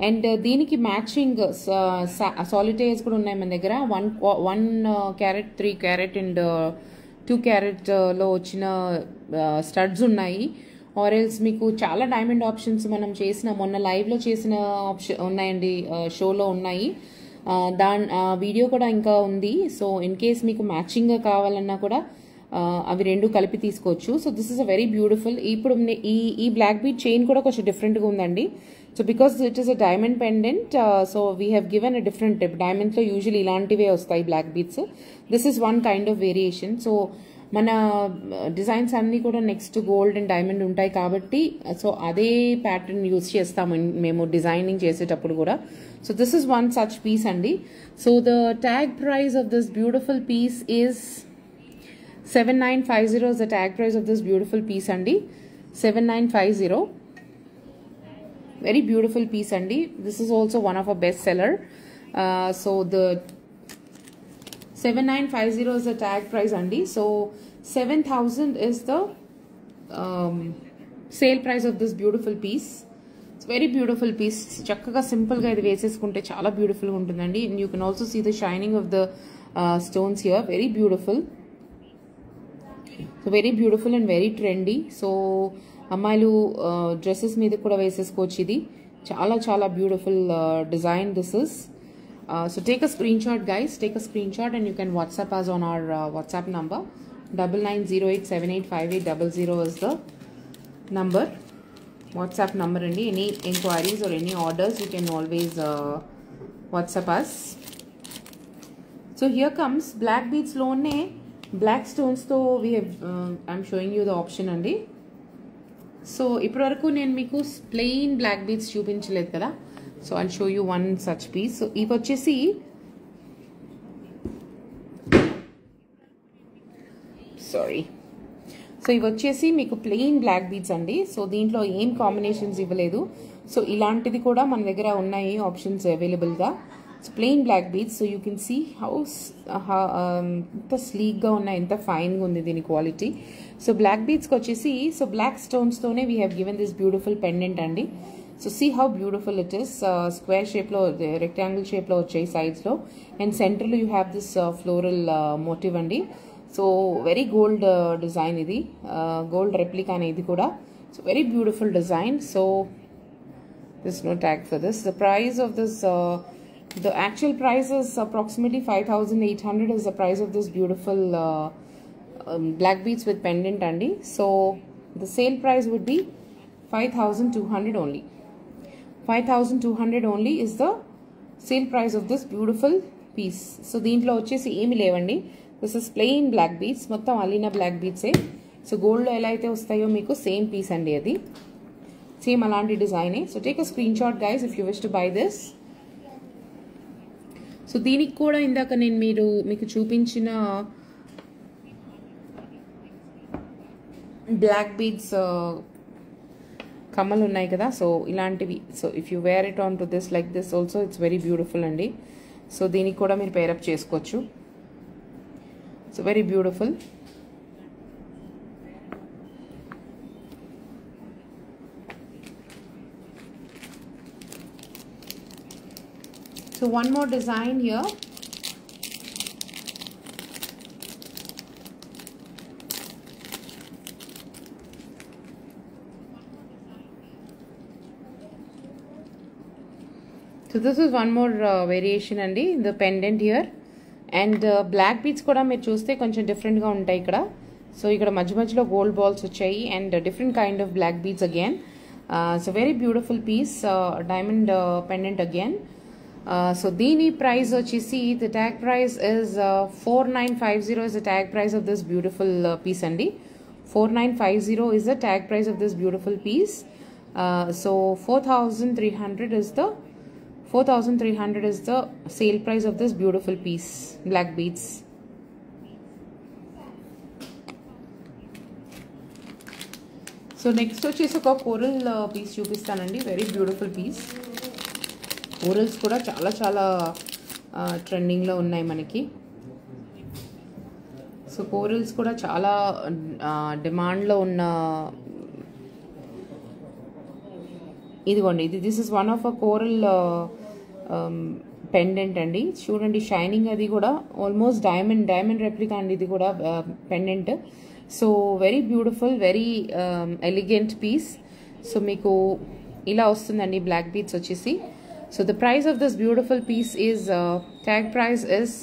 అండ్ దీనికి మ్యాచింగ్ సాలిటైర్స్ కూడా ఉన్నాయి మన దగ్గర. 1 క్యారెట్, 3 క్యారెట్ అండ్ 2 క్యారెట్ లో వచ్చిన స్టడ్స్ ఉన్నాయి. ఆరెల్స్ మీకు చాలా డైమండ్ ఆప్షన్స్ మనం చేసిన మొన్న లైవ్లో చేసిన ఆప్షన్ ఉన్నాయండి, షోలో ఉన్నాయి. వీడియో కూడా ఇంకా ఉంది. సో ఇన్ కేస్ మీకు మ్యాచింగ్గా కావాలన్నా కూడా అవి రెండు కలిపి తీసుకోవచ్చు. So this is a very beautiful. ఇప్పుడు ఈ బ్లాక్ బీడ్ చైన్ కూడా కొంచెం డిఫరెంట్గా ఉందండి. So because it is a diamond pendant, so we have given a different tip. డైమండ్స్లో యూజువల్లీ ఇలాంటివే వస్తాయి black beads. This is one kind of variation. So మన డిజైన్స్ అన్నీ కూడా నెక్స్ట్ గోల్డ్ అండ్ డైమండ్ ఉంటాయి కాబట్టి సో అదే ప్యాటర్న్ యూజ్ చేస్తాము మేము డిజైనింగ్ చేసేటప్పుడు కూడా. So this is one such piece అండి. So the tag price of this beautiful piece is 7950 is the tag price of this beautiful piece andi. 7950. Very beautiful piece andi. This is also one of our best seller. So the 7950 is the tag price andi. So 7000 is the sale price of this beautiful piece. It's very beautiful piece. Chakkaga simple ga idi veseskunte chaala beautiful ga untundandi. And you can also see the shining of the stones here. Very beautiful. So very beautiful and very trendy. So అమ్మాయిలు dresses మీద కూడా వేసేసుకోవచ్చు. ఇది చాలా చాలా beautiful design this is. So take a screenshot guys, take a screenshot and you can WhatsApp us on our WhatsApp number 9908785800 is the number, WhatsApp number అండి. Any enquiries or any orders you can always WhatsApp us. So here comes black బీడ్స్లోనే black స్టోన్స్తో we have I'm showing you the option అండి. So ఇప్పటివరకు నేను మీకు plain black beads చూపించలేదు కదా. So I'll show you one such piece. So ఇవి వచ్చేసి ఇవి వచ్చేసి మీకు ప్లెయిన్ బ్లాక్ బీడ్స్ అండి. సో దీంట్లో ఏం కాంబినేషన్స్ ఇవ్వలేదు. సో ఇలాంటిది కూడా మన దగ్గర ఉన్నాయి ఆప్షన్స్ అవైలబుల్గా. So plain black beads. So you can see ఎంత స్లీక్గా ఉన్నాయి, ఎంత ఫైన్గా ఉంది దీని క్వాలిటీ. సో బ్లాక్ బీడ్స్కి వచ్చేసి సో బ్లాక్ స్టోన్స్తోనే we have given this beautiful pendant అండి. So see how beautiful it is. Square షేప్లో, రెక్టాంగిల్ షేప్లో వచ్చాయి సైడ్స్లో. అండ్ సెంటర్లో you have this floral motif అండి. సో వెరీ గోల్డ్ డిజైన్ ఇది, గోల్డ్ రెప్లికా అనేది కూడా. So very beautiful design. So this no tag for this. The price of this the actual price is approximately 5800 is the price of this beautiful black beads with pendant andi. So the sale price would be 5200 only. 5200 only is the sale price of this beautiful piece. So deentlo vachesi emi levandi. This is plain black beads, mottham alina black beads e. So gold lo ela aithe vastayo meeku same piece andi, adi same alanti design e. So take a screenshot guys if you wish to buy this. So దీనికి కూడా ఇందాక నేను మీకు చూపించిన black beads కమ్మలు ఉన్నాయి కదా. So ఇలాంటివి. So if you wear it on to this like this also it's very beautiful అండి. సో దీనికి కూడా మీరు పేరప్ చేసుకోవచ్చు. So very beautiful. So one more design here. So this is one more variation andi, the pendant here. And black beads kuda meer chuste koncham different ga untayi ikkada. So ikkada majlo gold balls vachayi and different kind of black beads again. So very beautiful piece, diamond pendant again. So dini price vachesi the tag price is 4950 is the tag price of this beautiful piece andi. 4950 is the tag price of this beautiful piece. So 4300 is the sale price of this beautiful piece, black beads. So next vachesi oka coral piece chupistanandi. Very beautiful piece. Corals కూడా చాలా చాలా ట్రెండింగ్లో ఉన్నాయి మనకి. So corals కూడా చాలా డిమాండ్లో ఉన్న ఇదిగోండి, this is one of a coral pendant అండి. చూడండి షైనింగ్, అది కూడా ఆల్మోస్ట్ డైమండ్ రెప్లికా అండి ఇది కూడా pendant. So very beautiful, very elegant piece. So మీకు ఇలా వస్తుందండి బ్లాక్ బీడ్స్ వచ్చేసి. So the price of this beautiful piece is tag price is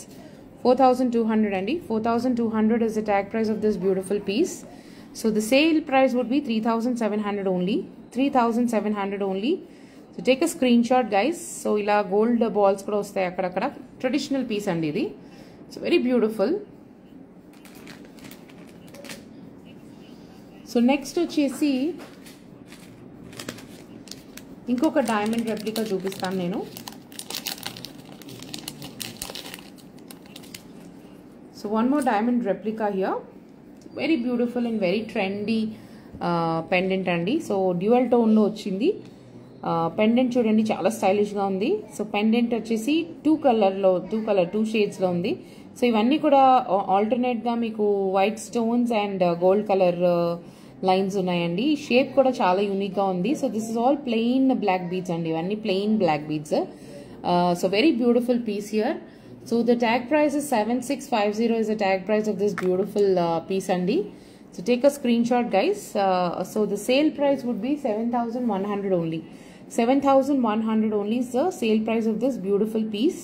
4,200 అండి. 4,200 is the tag price of this beautiful piece. So the sale price would be 3,700 only. 3,700 only. So take a screenshot guys. So ila gold balls kuda vastayi akkadakada. Traditional piece andi idi. So very beautiful. So next వచ్చేసి ఇంకొక diamond replica చూపిస్తాను నేను. So one more diamond replica here. Very beautiful and very trendy pendant andi. So dual tone lo ochindi. Pendant చూడండి చాలా stylish గా ఉంది. So pendant వచ్చేసి two shades లో ఉంది. సో ఇవన్నీ కూడా ఆల్టర్నేట్ గా మీకు white stones and gold colour lines ఉన్నాయండి. షేప్ కూడా చాలా యూనిక్ గా ఉంది. So this is all plain black beads అండి, ఇవన్నీ plain black beads. So very beautiful piece here. So the tag price is 7,650 is the tag price of this beautiful piece andi. So take a screenshot guys. So the sale price would be 7,100 only. 7,100 only is the sale price of this beautiful piece.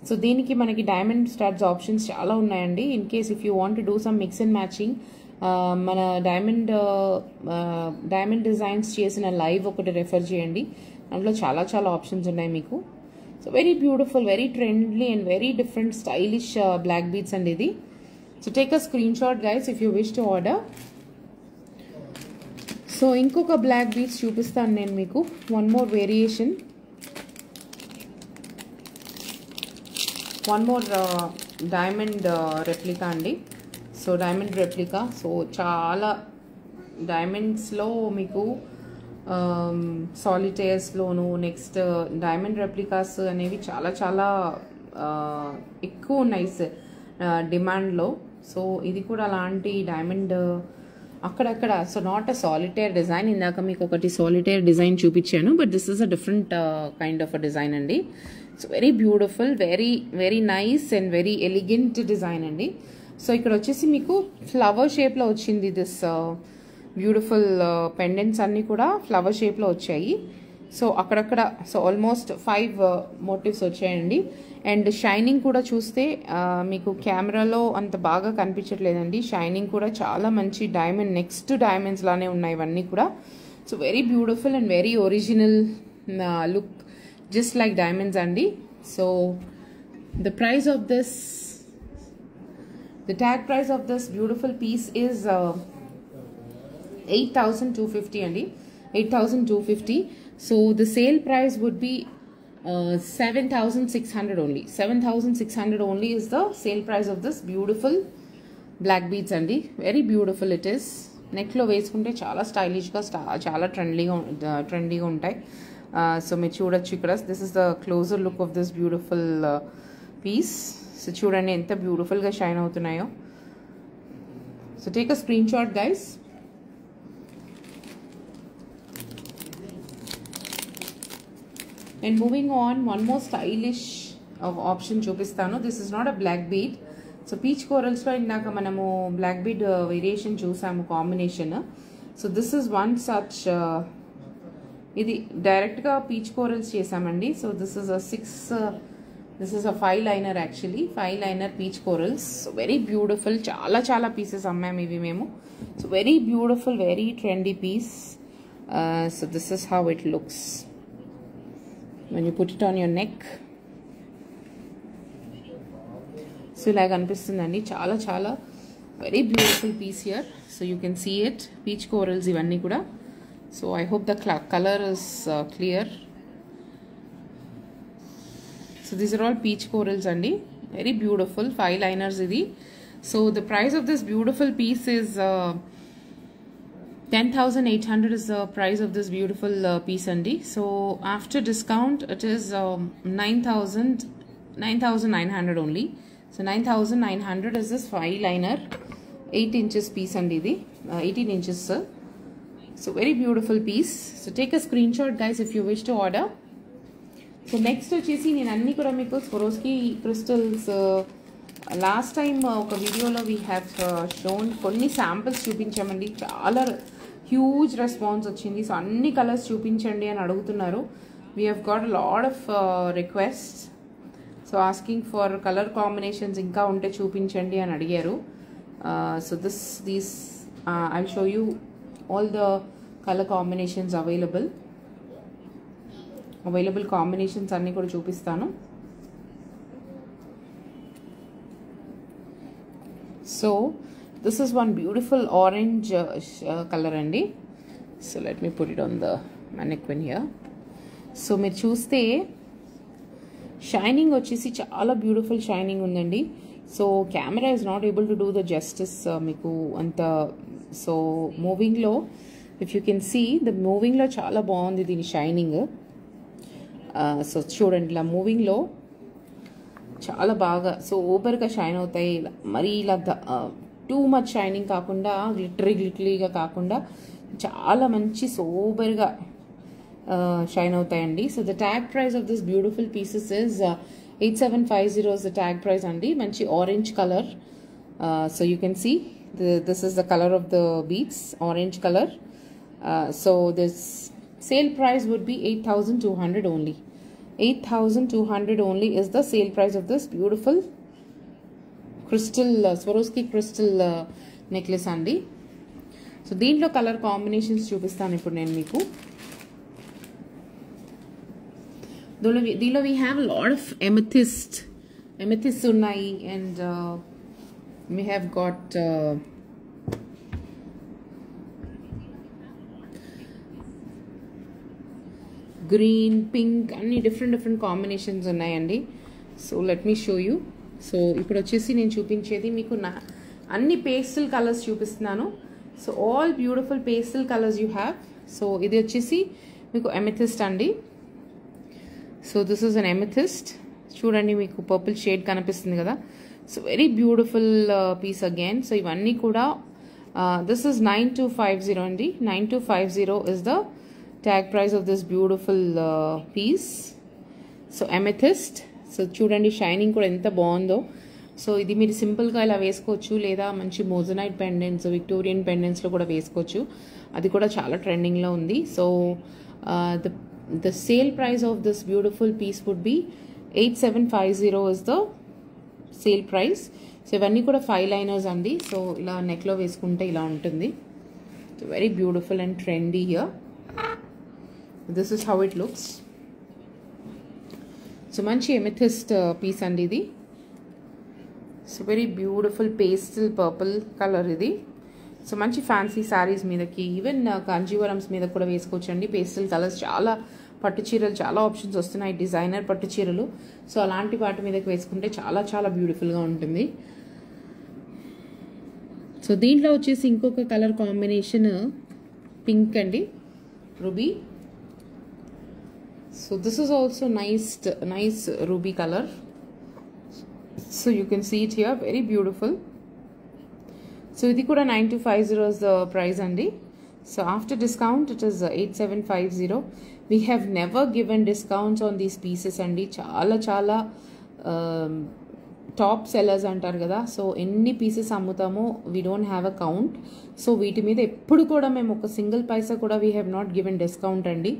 So దీనికి మనకి diamond studs options చాలా ఉన్నాయండి. In case if you want to do some mix and matching, మన diamond designs చేసిన live ఒకటి refer చేయండి, అందులో చాలా చాలా ఆప్షన్స్ ఉన్నాయి మీకు. So very beautiful, very trendy and very different stylish black beads and idi. So take a screenshot guys if you wish to order. So inkoka black beads chupistanu nenu meeku, one more variation, one more diamond replica andi. So diamond replica, so chaala diamonds lo meeku సాలిటైర్స్లోను, next diamond replicas అనేవి చాలా చాలా ఎక్కువ ఉన్నాయి డిమాండ్లో. So ఇది కూడా అలాంటి diamond అక్కడక్కడ. So not a solitaire design, ఇందాక మీకు ఒకటి సాలిటైర్ డిజైన్ చూపించాను, but this is a different kind of a design అండి. So very beautiful, very very nice and very elegant design అండి. సో ఇక్కడ వచ్చేసి మీకు ఫ్లవర్ షేప్లో వచ్చింది దిస్ బ్యూటిఫుల్ పెండెంట్స్ అన్నీ కూడా ఫ్లవర్ షేప్లో వచ్చాయి. సో అక్కడక్కడ సో ఆల్మోస్ట్ 5 మోటివ్స్ వచ్చాయండి. అండ్ షైనింగ్ కూడా చూస్తే మీకు కెమెరాలో అంత బాగా కనిపించట్లేదండి. షైనింగ్ కూడా చాలా మంచి డైమండ్, నెక్స్ట్ డైమండ్స్ లానే ఉన్నాయి ఇవన్నీ కూడా. So very beautiful and very original look, just like diamonds అండి. So the price of this, the tag price of this beautiful piece is 8,250 andi, 8,250. So the sale price would be 7,600 only. 7,600 only is the sale price of this beautiful black beads andi. Very beautiful it is. Neck లో వేసుకుంటే చాలా stylish గా చాలా ట్రెండీగా ఉంటాయి. So మీరు చూడొచ్చు ఇక్కడ, this is the closer look of this beautiful piece. So చూడండి ఎంత బ్యూటిఫుల్ గా షైన్ అవుతున్నాయో. So take a screenshot guys. And moving on, one more stylish option చూపిస్తాను. This is not a black bead. So peach కోరల్స్లో ఇందాక మనము black bead variation చూసాము combination. So this is one such, ఇది డైరెక్ట్గా peach corals చేసామండి. So this is a 5 liner actually, 5 liner peach corals. Very beautiful, చాలా చాలా పీసెస్ అమ్మాము ఇవి మేము. So very beautiful, very trendy piece. So this is how it looks when you put it on your neck. So ఇలా కనిపిస్తుందండి, చాలా చాలా very beautiful piece here. So you can see it, peach corals ఇవన్నీ కూడా. So I hope the colour is clear. So these are all peach corals అండి, very beautiful 5 liners ఇది. So the price of this beautiful piece is 10,800 is the price of this beautiful piece andi. So after discount it is 9,900 only. So 9,900 is this 5 liner 8 inches piece andi idi, 18 inches. So very beautiful piece. So take a screenshot guys if you wish to order. So next వచ్చేసి నేను అన్ని కూడా మీకు Swarovski crystals last time ఒక వీడియోలో we have shown కొన్ని samples చూపించామండి. చాలా huge response వచ్చింది. సో అన్ని కలర్స్ చూపించండి అని అడుగుతున్నారు. We have got a lot of request. So asking for colour combinations ఇంకా ఉంటే చూపించండి అని అడిగారు. So these I will show you all the color combinations available combinations అన్ని కూడా చూపిస్తాను. So this is one beautiful orange color అండి. So let me put it on the mannequin here. So మీరు చూస్తే షైనింగ్ వచ్చేసి చాలా బ్యూటిఫుల్ షైనింగ్ ఉందండి. So camera is not able to do the justice మీకు అంత. సో మూవింగ్లో if you can see the మూవింగ్లో చాలా బాగుంది దీని షైనింగ్. సో చూడండి ఇలా మూవింగ్లో చాలా బాగా సోబర్గా షైన్ అవుతాయి. మరీ ఇలా టూ మచ్ షైనింగ్ కాకుండా గ్లిటరీగా కాకుండా చాలా మంచి సోబర్గా షైన్ అవుతాయండి. So the tag price of this beautiful pieces is 8750 is the tag price అండి. మంచి orange colour. So you can see this is the color of the beads, orange color. So this sale price would be 8200 only. 8200 only is the sale price of this beautiful crystal Swarovski crystal necklace andi. So దీంట్లో colour combinations చూపిస్తాను ఇప్పుడు నేను మీకు. దీనిలో we have a lot of amethyst ఉన్నాయి. And we have got green, pink, అన్ని different combinations ఉన్నాయండి. So let me show you. So ఇప్పుడు వచ్చేసి నేను చూపించేది మీకు అన్ని పేస్టల్ కలర్స్ చూపిస్తున్నాను. So all beautiful pastel colours you have. So ఇది వచ్చేసి మీకు ఎమెథిస్ట్ అండి. So this is an amethyst. చూడండి మీకు పర్పుల్ షేడ్ కనిపిస్తుంది కదా. So very beautiful piece again. So ఇవన్నీ కూడా దిస్ ఇస్ 9250 అండి. 9250 is the tag price of this beautiful piece. So amethyst. So చూడండి షైనింగ్ కూడా ఎంత బాగుందో. సో ఇది మీరు సింపుల్గా ఇలా వేసుకోవచ్చు, లేదా మంచి మోజనైట్ పెండెంట్స్, విక్టోరియన్ పెండెంట్స్లో కూడా వేసుకోవచ్చు. అది కూడా చాలా ట్రెండింగ్లో ఉంది. So the sale price of this beautiful piece would be 8750 is the sale price. So ఇవన్నీ కూడా 5 liners అండి. సో ఇలా నెక్లో వేసుకుంటే ఇలా ఉంటుంది. So very beautiful and trendy here. This is how it looks. So మంచి ఎమెథిస్ట్ పీస్ అండి ఇది. So very beautiful pastel purple colour ఇది. సో మంచి ఫ్యాన్సీ శారీస్ మీదకి, ఈవెన్ కాంజీవరమ్స్ మీద కూడా వేసుకోవచ్చు అండి. పేస్టల్ కలర్స్ చాలా పట్టు చీరలు చాలా ఆప్షన్స్ వస్తున్నాయి, డిజైనర్ పట్టు చీరలు. సో అలాంటి వాటి మీదకి వేసుకుంటే చాలా చాలా బ్యూటిఫుల్గా ఉంటుంది. సో దీంట్లో వచ్చేసి ఇంకొక కలర్ కాంబినేషన్ పింక్ అండి, ruby. So this is also nice ruby colour. So you can see it here, very beautiful. So ఇది కూడా 9250 is the price అండి. So after discount it is 8750. We have never given discounts on these pieces అండి. చాలా top sellers అంటారు కదా. So ఎన్ని pieces అమ్ముతామో we don't have a count. So వీటి మీద ఎప్పుడు కూడా మేము ఒక సింగిల్ పైసా కూడా we have not given discount అండి.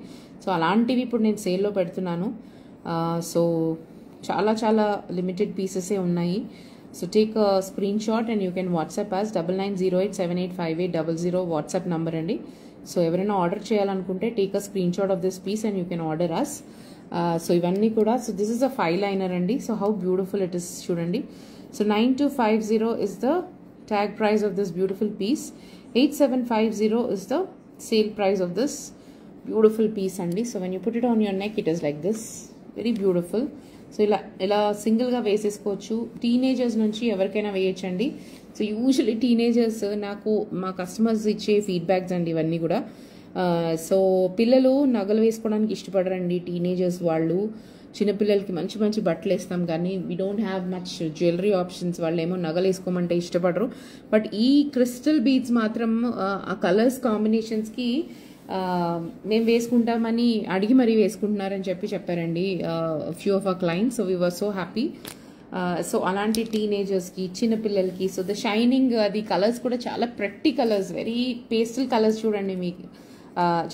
సో అలాంటివి ఇప్పుడు నేను సేల్లో పెడుతున్నాను. సో చాలా లిమిటెడ్ పీసెసే ఉన్నాయి. So take a screenshot and you can WhatsApp us 9908785800 WhatsApp number andi. So ఎవరైనా ఆర్డర్ చేయాలనుకుంటే take a screenshot of this piece and you can order us. So ఇవన్నీ కూడా, so this is a 5 liner అండి. So how beautiful it is చూడండి. So 9250 is the tag price of this beautiful piece. 8750 is the sale price of this beautiful piece అండి. So when you put it on your neck it is like this, very beautiful. So ఇలా సింగిల్గా వేసేసుకోవచ్చు. Teenagers నుంచి ఎవరికైనా వేయచ్చండి. So usually teenagers నాకు మా customers ఇచ్చే feedbacks అండి ఇవన్నీ కూడా. సో పిల్లలు నగలు వేసుకోవడానికి ఇష్టపడరండి టీనేజర్స్ వాళ్ళు. చిన్నపిల్లలకి మంచి మంచి బట్టలు వేస్తాం, కానీ we don't have much jewellery options. వాళ్ళు ఏమో నగలు వేసుకోమంటే ఇష్టపడరు. బట్ ఈ క్రిస్టల్ బీడ్స్ మాత్రం ఆ కలర్స్ కాంబినేషన్స్కి మేము వేసుకుంటామని అడిగి మరీ వేసుకుంటున్నారని చెప్పారండి few of our clients. So we were so happy. So అలాంటి టీనేజర్స్కి, చిన్నపిల్లలకి, సో ద షైనింగ్ అది కలర్స్ కూడా చాలా pretty colours, very pastel colours చూడండి మీకు,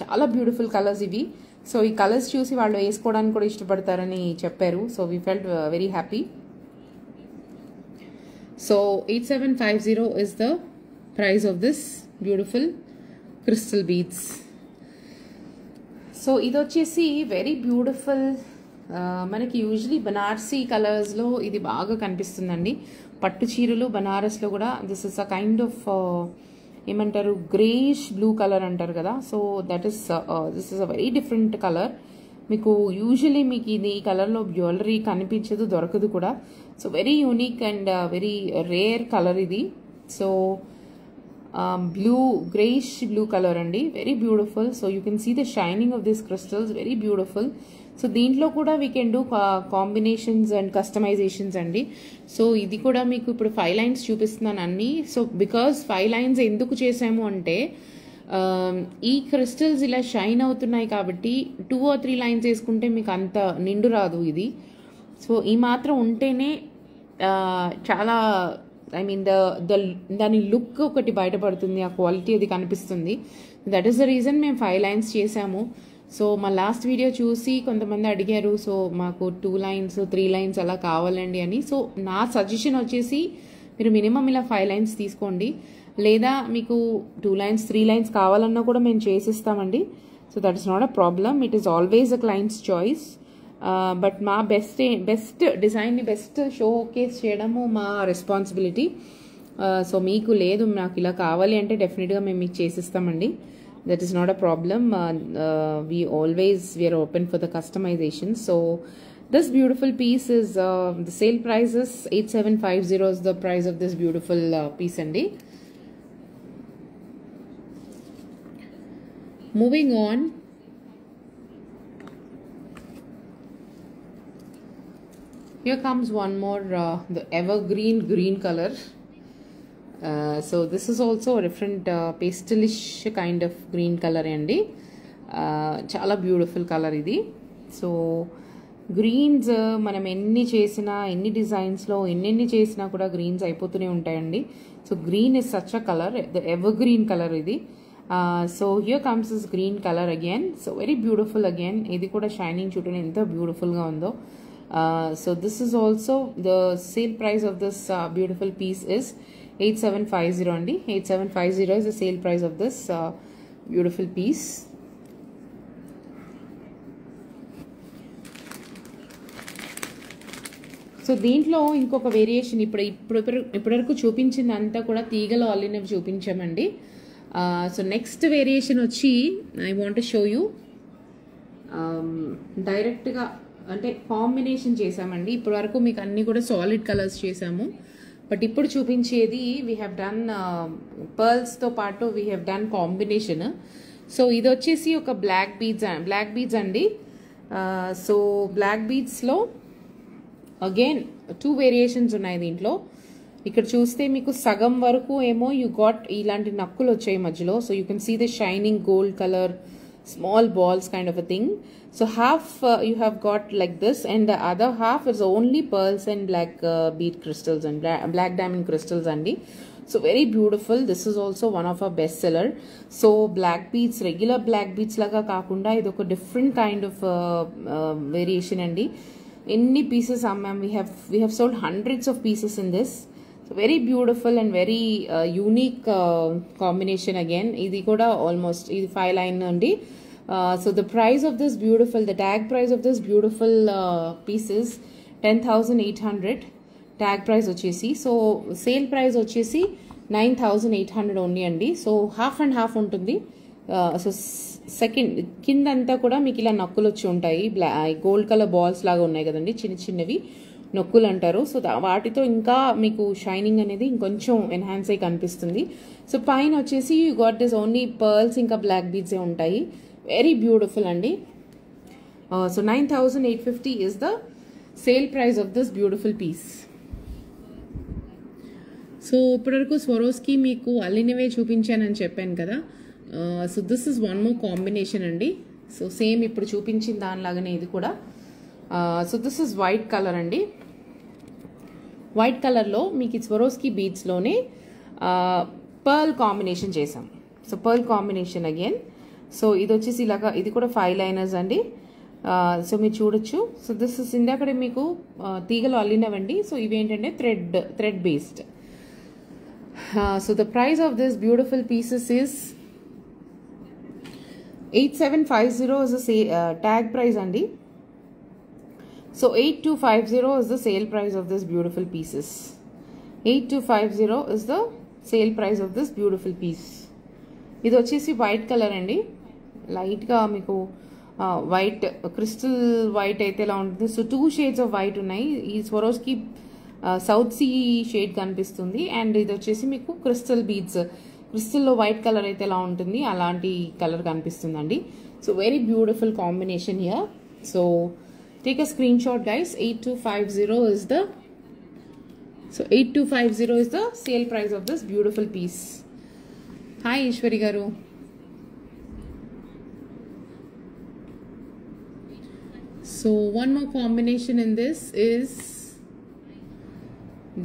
చాలా బ్యూటిఫుల్ కలర్స్ ఇవి. సో ఈ కలర్స్ చూసి వాళ్ళు వేసుకోవడానికి కూడా ఇష్టపడతారని చెప్పారు. So we felt very happy. So 8750 is the price of this beautiful crystal beads. So ఇది వచ్చేసి వెరీ బ్యూటిఫుల్, మనకి యూజువలీ బనారసీ కలర్స్లో ఇది బాగా కనిపిస్తుందండి. పట్టు చీరలు బనారస్లో కూడా this is a kind of ఏమంటారు, గ్రేష్ బ్లూ కలర్ అంటారు కదా. So that is this is a very different colour. మీకు యూజువలీ మీకు ఇది ఈ కలర్లో జ్యువెలరీ కనిపించదు, దొరకదు కూడా. So very unique and very rare colour ఇది. So blue, greyish blue colour అండి, very beautiful. So you can see the shining of this crystals, very beautiful. So దీంట్లో కూడా we can do combinations and customisations అండి. So ఇది కూడా మీకు ఇప్పుడు 5 lines చూపిస్తున్నాను అన్ని. సో బికాస్ 5 లైన్స్ ఎందుకు చేసాము అంటే ఈ క్రిస్టల్స్ ఇలా షైన్ అవుతున్నాయి కాబట్టి 2 or 3 లైన్స్ వేసుకుంటే మీకు అంత నిండు రాదు ఇది. సో ఈ మాత్రం ఉంటేనే చాలా దాని లుక్ ఒకటి బయటపడుతుంది, ఆ క్వాలిటీ అది కనిపిస్తుంది. దట్ ఈస్ ద రీజన్ మేము 5 లైన్స్ చేసాము. సో మా లాస్ట్ వీడియో చూసి కొంతమంది అడిగారు, సో మాకు 2 లైన్స్ 3 లైన్స్ అలా కావాలండి అని. సో నా సజెషన్ వచ్చేసి మీరు మినిమం ఇలా 5 లైన్స్ తీసుకోండి, లేదా మీకు 2 లైన్స్ 3 లైన్స్ కావాలన్నా కూడా మేము చేసిస్తామండి. So that is not a problem, it is always a client's choice. But మా బెస్ట్ డిజైన్ని బెస్ట్ షో కేస్ చేయడము మా రెస్పాన్సిబిలిటీ. సో మీకు లేదు నాకు ఇలా కావాలి అంటే డెఫినెట్గా మేము మీకు చేసిస్తామండి. That is not a problem. We are open for the customization. So this beautiful piece is the sale price is 8750 is the price of this beautiful piece andi. Moving on, here comes one more the evergreen green color. So this is also a different pastelish kind of green color andi. Chala beautiful color idi. So greens మనం ఎన్ని చేసినా, ఎన్ని డిజైన్స్లో ఎన్ని చేసినా కూడా greens అయిపోతూనే ఉంటాయండి. So green is such a colour, the evergreen colour ఇది. So here comes this green colour again. So very beautiful again, ఇది కూడా షైనింగ్ చూడండి ఎంత బ్యూటిఫుల్గా ఉందో. So this is also the sale price of this beautiful piece is 8750 అండి. 8750 is the sale price of this beautiful piece. So దీంట్లో ఇంకొక variation ఇప్పటివరకు చూపించింది అంతా కూడా తీగలో అల్లినవి చూపించామండి. సో నెక్స్ట్ వేరియేషన్ వచ్చి I want to show you, డైరెక్ట్గా అంటే కాంబినేషన్ చేసామండి. ఇప్పటివరకు మీకు అన్ని కూడా సాలిడ్ కలర్స్ చేసాము, బట్ ఇప్పుడు చూపించేది వీ హ్యావ్ డన్ పర్ల్స్తో పాటు we have done combination. So ఇది వచ్చేసి ఒక బ్లాక్ బీడ్స్ అండి. సో బ్లాక్ బీడ్స్లో అగైన్ 2 వేరియేషన్స్ ఉన్నాయి దీంట్లో. ఇక్కడ చూస్తే మీకు సగం వరకు ఏమో యూ గాట్ ఇలాంటి నక్కులు వచ్చాయి మధ్యలో. So you can see the shining gold colour small balls kind of a thing. So half you have got like this, and the other half is only pearls and black bead crystals and black diamond crystals andi. So very beautiful. This is also one of our best seller. So black beads, regular black beads laga kaakunda idoka different kind of variation andi. Any pieces ma'am, we have sold hundreds of pieces in this. So very beautiful and very unique combination again. Idi kuda almost idi 5 line andi. So the price of this beautiful, the tag price of this beautiful piece is 10,800 tag price వచ్చేసి. So sale price వచ్చేసి 9,800 only అండి. So half and half ఉంటుంది. So second కిందంతా కూడా మీకు ఇలా నక్కులు వచ్చి ఉంటాయి, గోల్డ్ కలర్ బాల్స్ లాగా ఉన్నాయి కదండి, చిన్న చిన్నవి నొక్కులు అంటారు. సో వాటితో ఇంకా మీకు షైనింగ్ అనేది ఇంకొంచెం ఎన్హాన్స్ అయ్యి కనిపిస్తుంది. సో పైన వచ్చేసి you got this only pearls ఇంకా బ్లాక్ బీడ్సే ఉంటాయి. వెరీ బ్యూటిఫుల్ అండి. So 9,850 is the sale price of this beautiful piece. So ఇప్పటివరకు స్వరోస్కి మీకు అల్లినవే చూపించానని చెప్పాను కదా. So this is one more combination అండి. సో సేమ్ ఇప్పుడు చూపించిన దానిలాగానే ఇది కూడా. So this is white colour అండి. వైట్ కలర్లో మీకు స్వరోస్కి బీడ్స్లోనే పర్ల్ కాంబినేషన్ చేసాం. So pearl combination again. So ఇది వచ్చేసి ఇలాగా, ఇది కూడా 5 లైనర్స్ అండి. సో మీరు చూడొచ్చు. సో దిస్ ఇస్ ఇందాకడే మీకు తీగలు అల్లినవండి. సో ఇవేంటంటే thread based. So the price of this beautiful pieces is 8750 is the tag price andi. So 8250 is the sale price of this beautiful pieces. 8250 is the sale price of this beautiful piece. ఇది వచ్చేసి white colour అండి. లైట్గా మీకు white, crystal white అయితే ఎలా ఉంటుంది. So 2 shades off white ఉన్నాయి. ఈ స్వరోస్కి సౌత్ సీ షేడ్ కనిపిస్తుంది. అండ్ ఇది వచ్చేసి మీకు క్రిస్టల్ బీడ్స్, క్రిస్టల్లో వైట్ కలర్ అయితే ఎలా ఉంటుంది అలాంటి కలర్ కనిపిస్తుందండి. So very beautiful combination here. So take a screenshot guys. 8250 is the 8250 is the sale price of this beautiful piece. Hi Ishwari garu. So one more combination in this is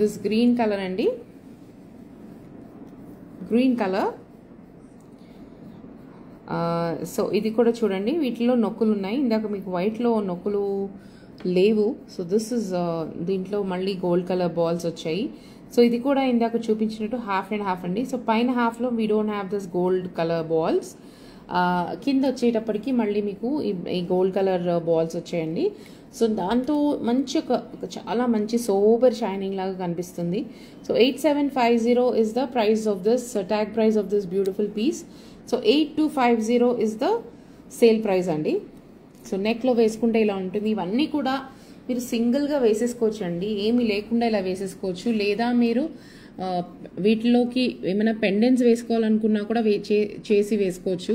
this green color అండి. Green colour. So ఇది కూడా చూడండి, వీటిలో నొక్కులు ఉన్నాయి. ఇందాక మీకు వైట్లో నొక్కులు లేవు. సో దిస్ ఇస్ దీంట్లో మళ్ళీ గోల్డ్ కలర్ బాల్స్ వచ్చాయి. సో ఇది కూడా ఇందాక చూపించినట్టు హాఫ్ అండ్ హాఫ్ అండి. సో పైన హాఫ్లో we don't have this gold colour balls. కింద వచ్చేటప్పటికి మళ్ళీ మీకు ఈ గోల్డ్ కలర్ బాల్స్ వచ్చాయండి. సో దాంతో మంచి ఒక చాలా మంచి సోబర్ షైనింగ్ లాగా కనిపిస్తుంది. So 8750 is the price of this tag price of this beautiful piece. So 8250 is the sale price అండి. సో నెక్లో వేసుకుంటే ఇలా ఉంటుంది. ఇవన్నీ కూడా మీరు సింగిల్గా వేసేసుకోవచ్చు అండి, ఏమీ లేకుండా ఇలా వేసేసుకోవచ్చు. లేదా మీరు వీటిలోకి ఏమైనా పెండెంట్స్ వేసుకోవాలనుకున్నా కూడా చేసి వేసుకోవచ్చు.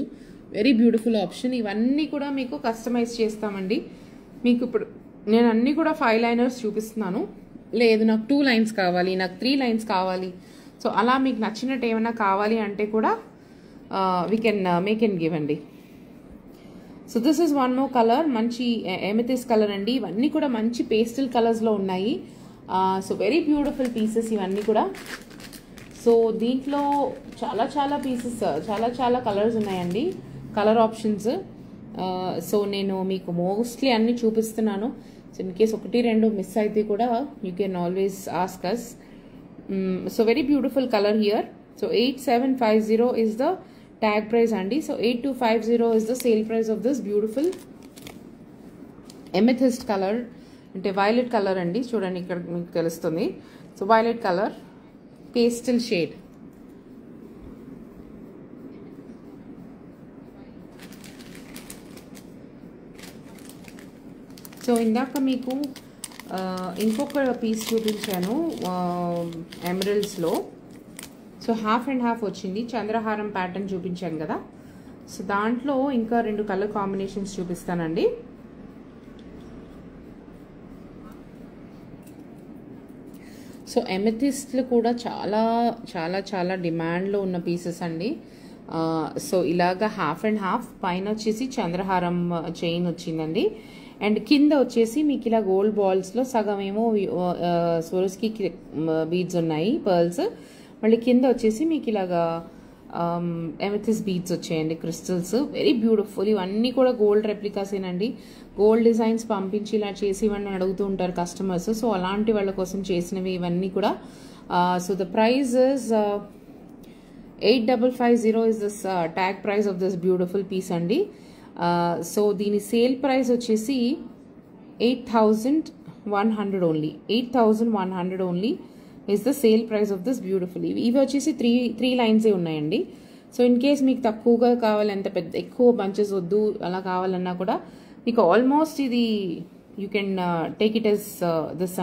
Very beautiful option. ఇవన్నీ కూడా మీకు కస్టమైజ్ చేస్తామండి. మీకు ఇప్పుడు నేను అన్నీ కూడా 5 లైనర్స్ చూపిస్తున్నాను. లేదు నాకు 2 లైన్స్ కావాలి, నాకు 3 లైన్స్ కావాలి, సో అలా మీకు నచ్చినట్టు ఏమైనా కావాలి అంటే కూడా we can make and give అండి. So this is one more colour, మంచి ఎమెథిస్ కలర్ అండి. ఇవన్నీ కూడా మంచి పేస్టల్ కలర్స్లో ఉన్నాయి. సో వెరీ బ్యూటిఫుల్ పీసెస్ ఇవన్నీ కూడా. సో దీంట్లో చాలా పీసెస్, చాలా కలర్స్ ఉన్నాయండి, కలర్ ఆప్షన్స్. సో నేను మీకు మోస్ట్లీ అన్ని చూపిస్తున్నాను. సో ఇన్ కేస్ 1-2 మిస్ అయితే కూడా you can always ask us. So very beautiful colour here. So 8750 is the tag price అండి. So 8250 is the sale price of this beautiful amethyst colour, అంటే violet colour అండి. చూడండి ఇక్కడ మీకు తెలుస్తుంది. So violet colour pastel shade. So ఇందాక మీకు ఇంకొక పీస్ చూపించాను ఎమరల్డ్స్లో. సో హాఫ్ అండ్ హాఫ్ వచ్చింది, చంద్రహారం ప్యాటర్న్ చూపించాను కదా. సో దాంట్లో ఇంకా 2 కలర్ కాంబినేషన్స్ చూపిస్తానండి. సో ఎమెథిస్ట్లు కూడా చాలా డిమాండ్లో ఉన్న పీసెస్ అండి. సో ఇలాగా హాఫ్ అండ్ హాఫ్, పైన వచ్చేసి చంద్రహారం చైన్ వచ్చిందండి. అండ్ కింద వచ్చేసి మీకు ఇలా గోల్డ్ బాల్స్లో సగం ఏమో స్వరోస్కి బీడ్స్ ఉన్నాయి, పర్ల్స్. మళ్ళీ కింద వచ్చేసి మీకు ఇలాగా ఎమెథిస్ బీడ్స్ వచ్చాయండి, క్రిస్టల్స్. Very beautiful. ఇవన్నీ కూడా గోల్డ్ రెప్లికాసేనండి. గోల్డ్ డిజైన్స్ పంపించి ఇలా చేసి ఇవన్నీ అడుగుతూ ఉంటారు కస్టమర్స్. సో అలాంటి వాళ్ళ కోసం చేసినవి ఇవన్నీ కూడా. So the price is 8550 is this tag price of this beautiful piece అండి. సో దీని సేల్ ప్రైస్ వచ్చేసి 8100 only. 8100 only is the sale price of this beautiful. ఇవి వచ్చేసి 3 లైన్సే ఉన్నాయండి. సో ఇన్ కేస్ మీకు తక్కువగా కావాలి, ఎంత పెద్ద ఎక్కువ బంచెస్ వద్దు అలా కావాలన్నా కూడా మీకు ఆల్మోస్ట్ ఇది you can take it as this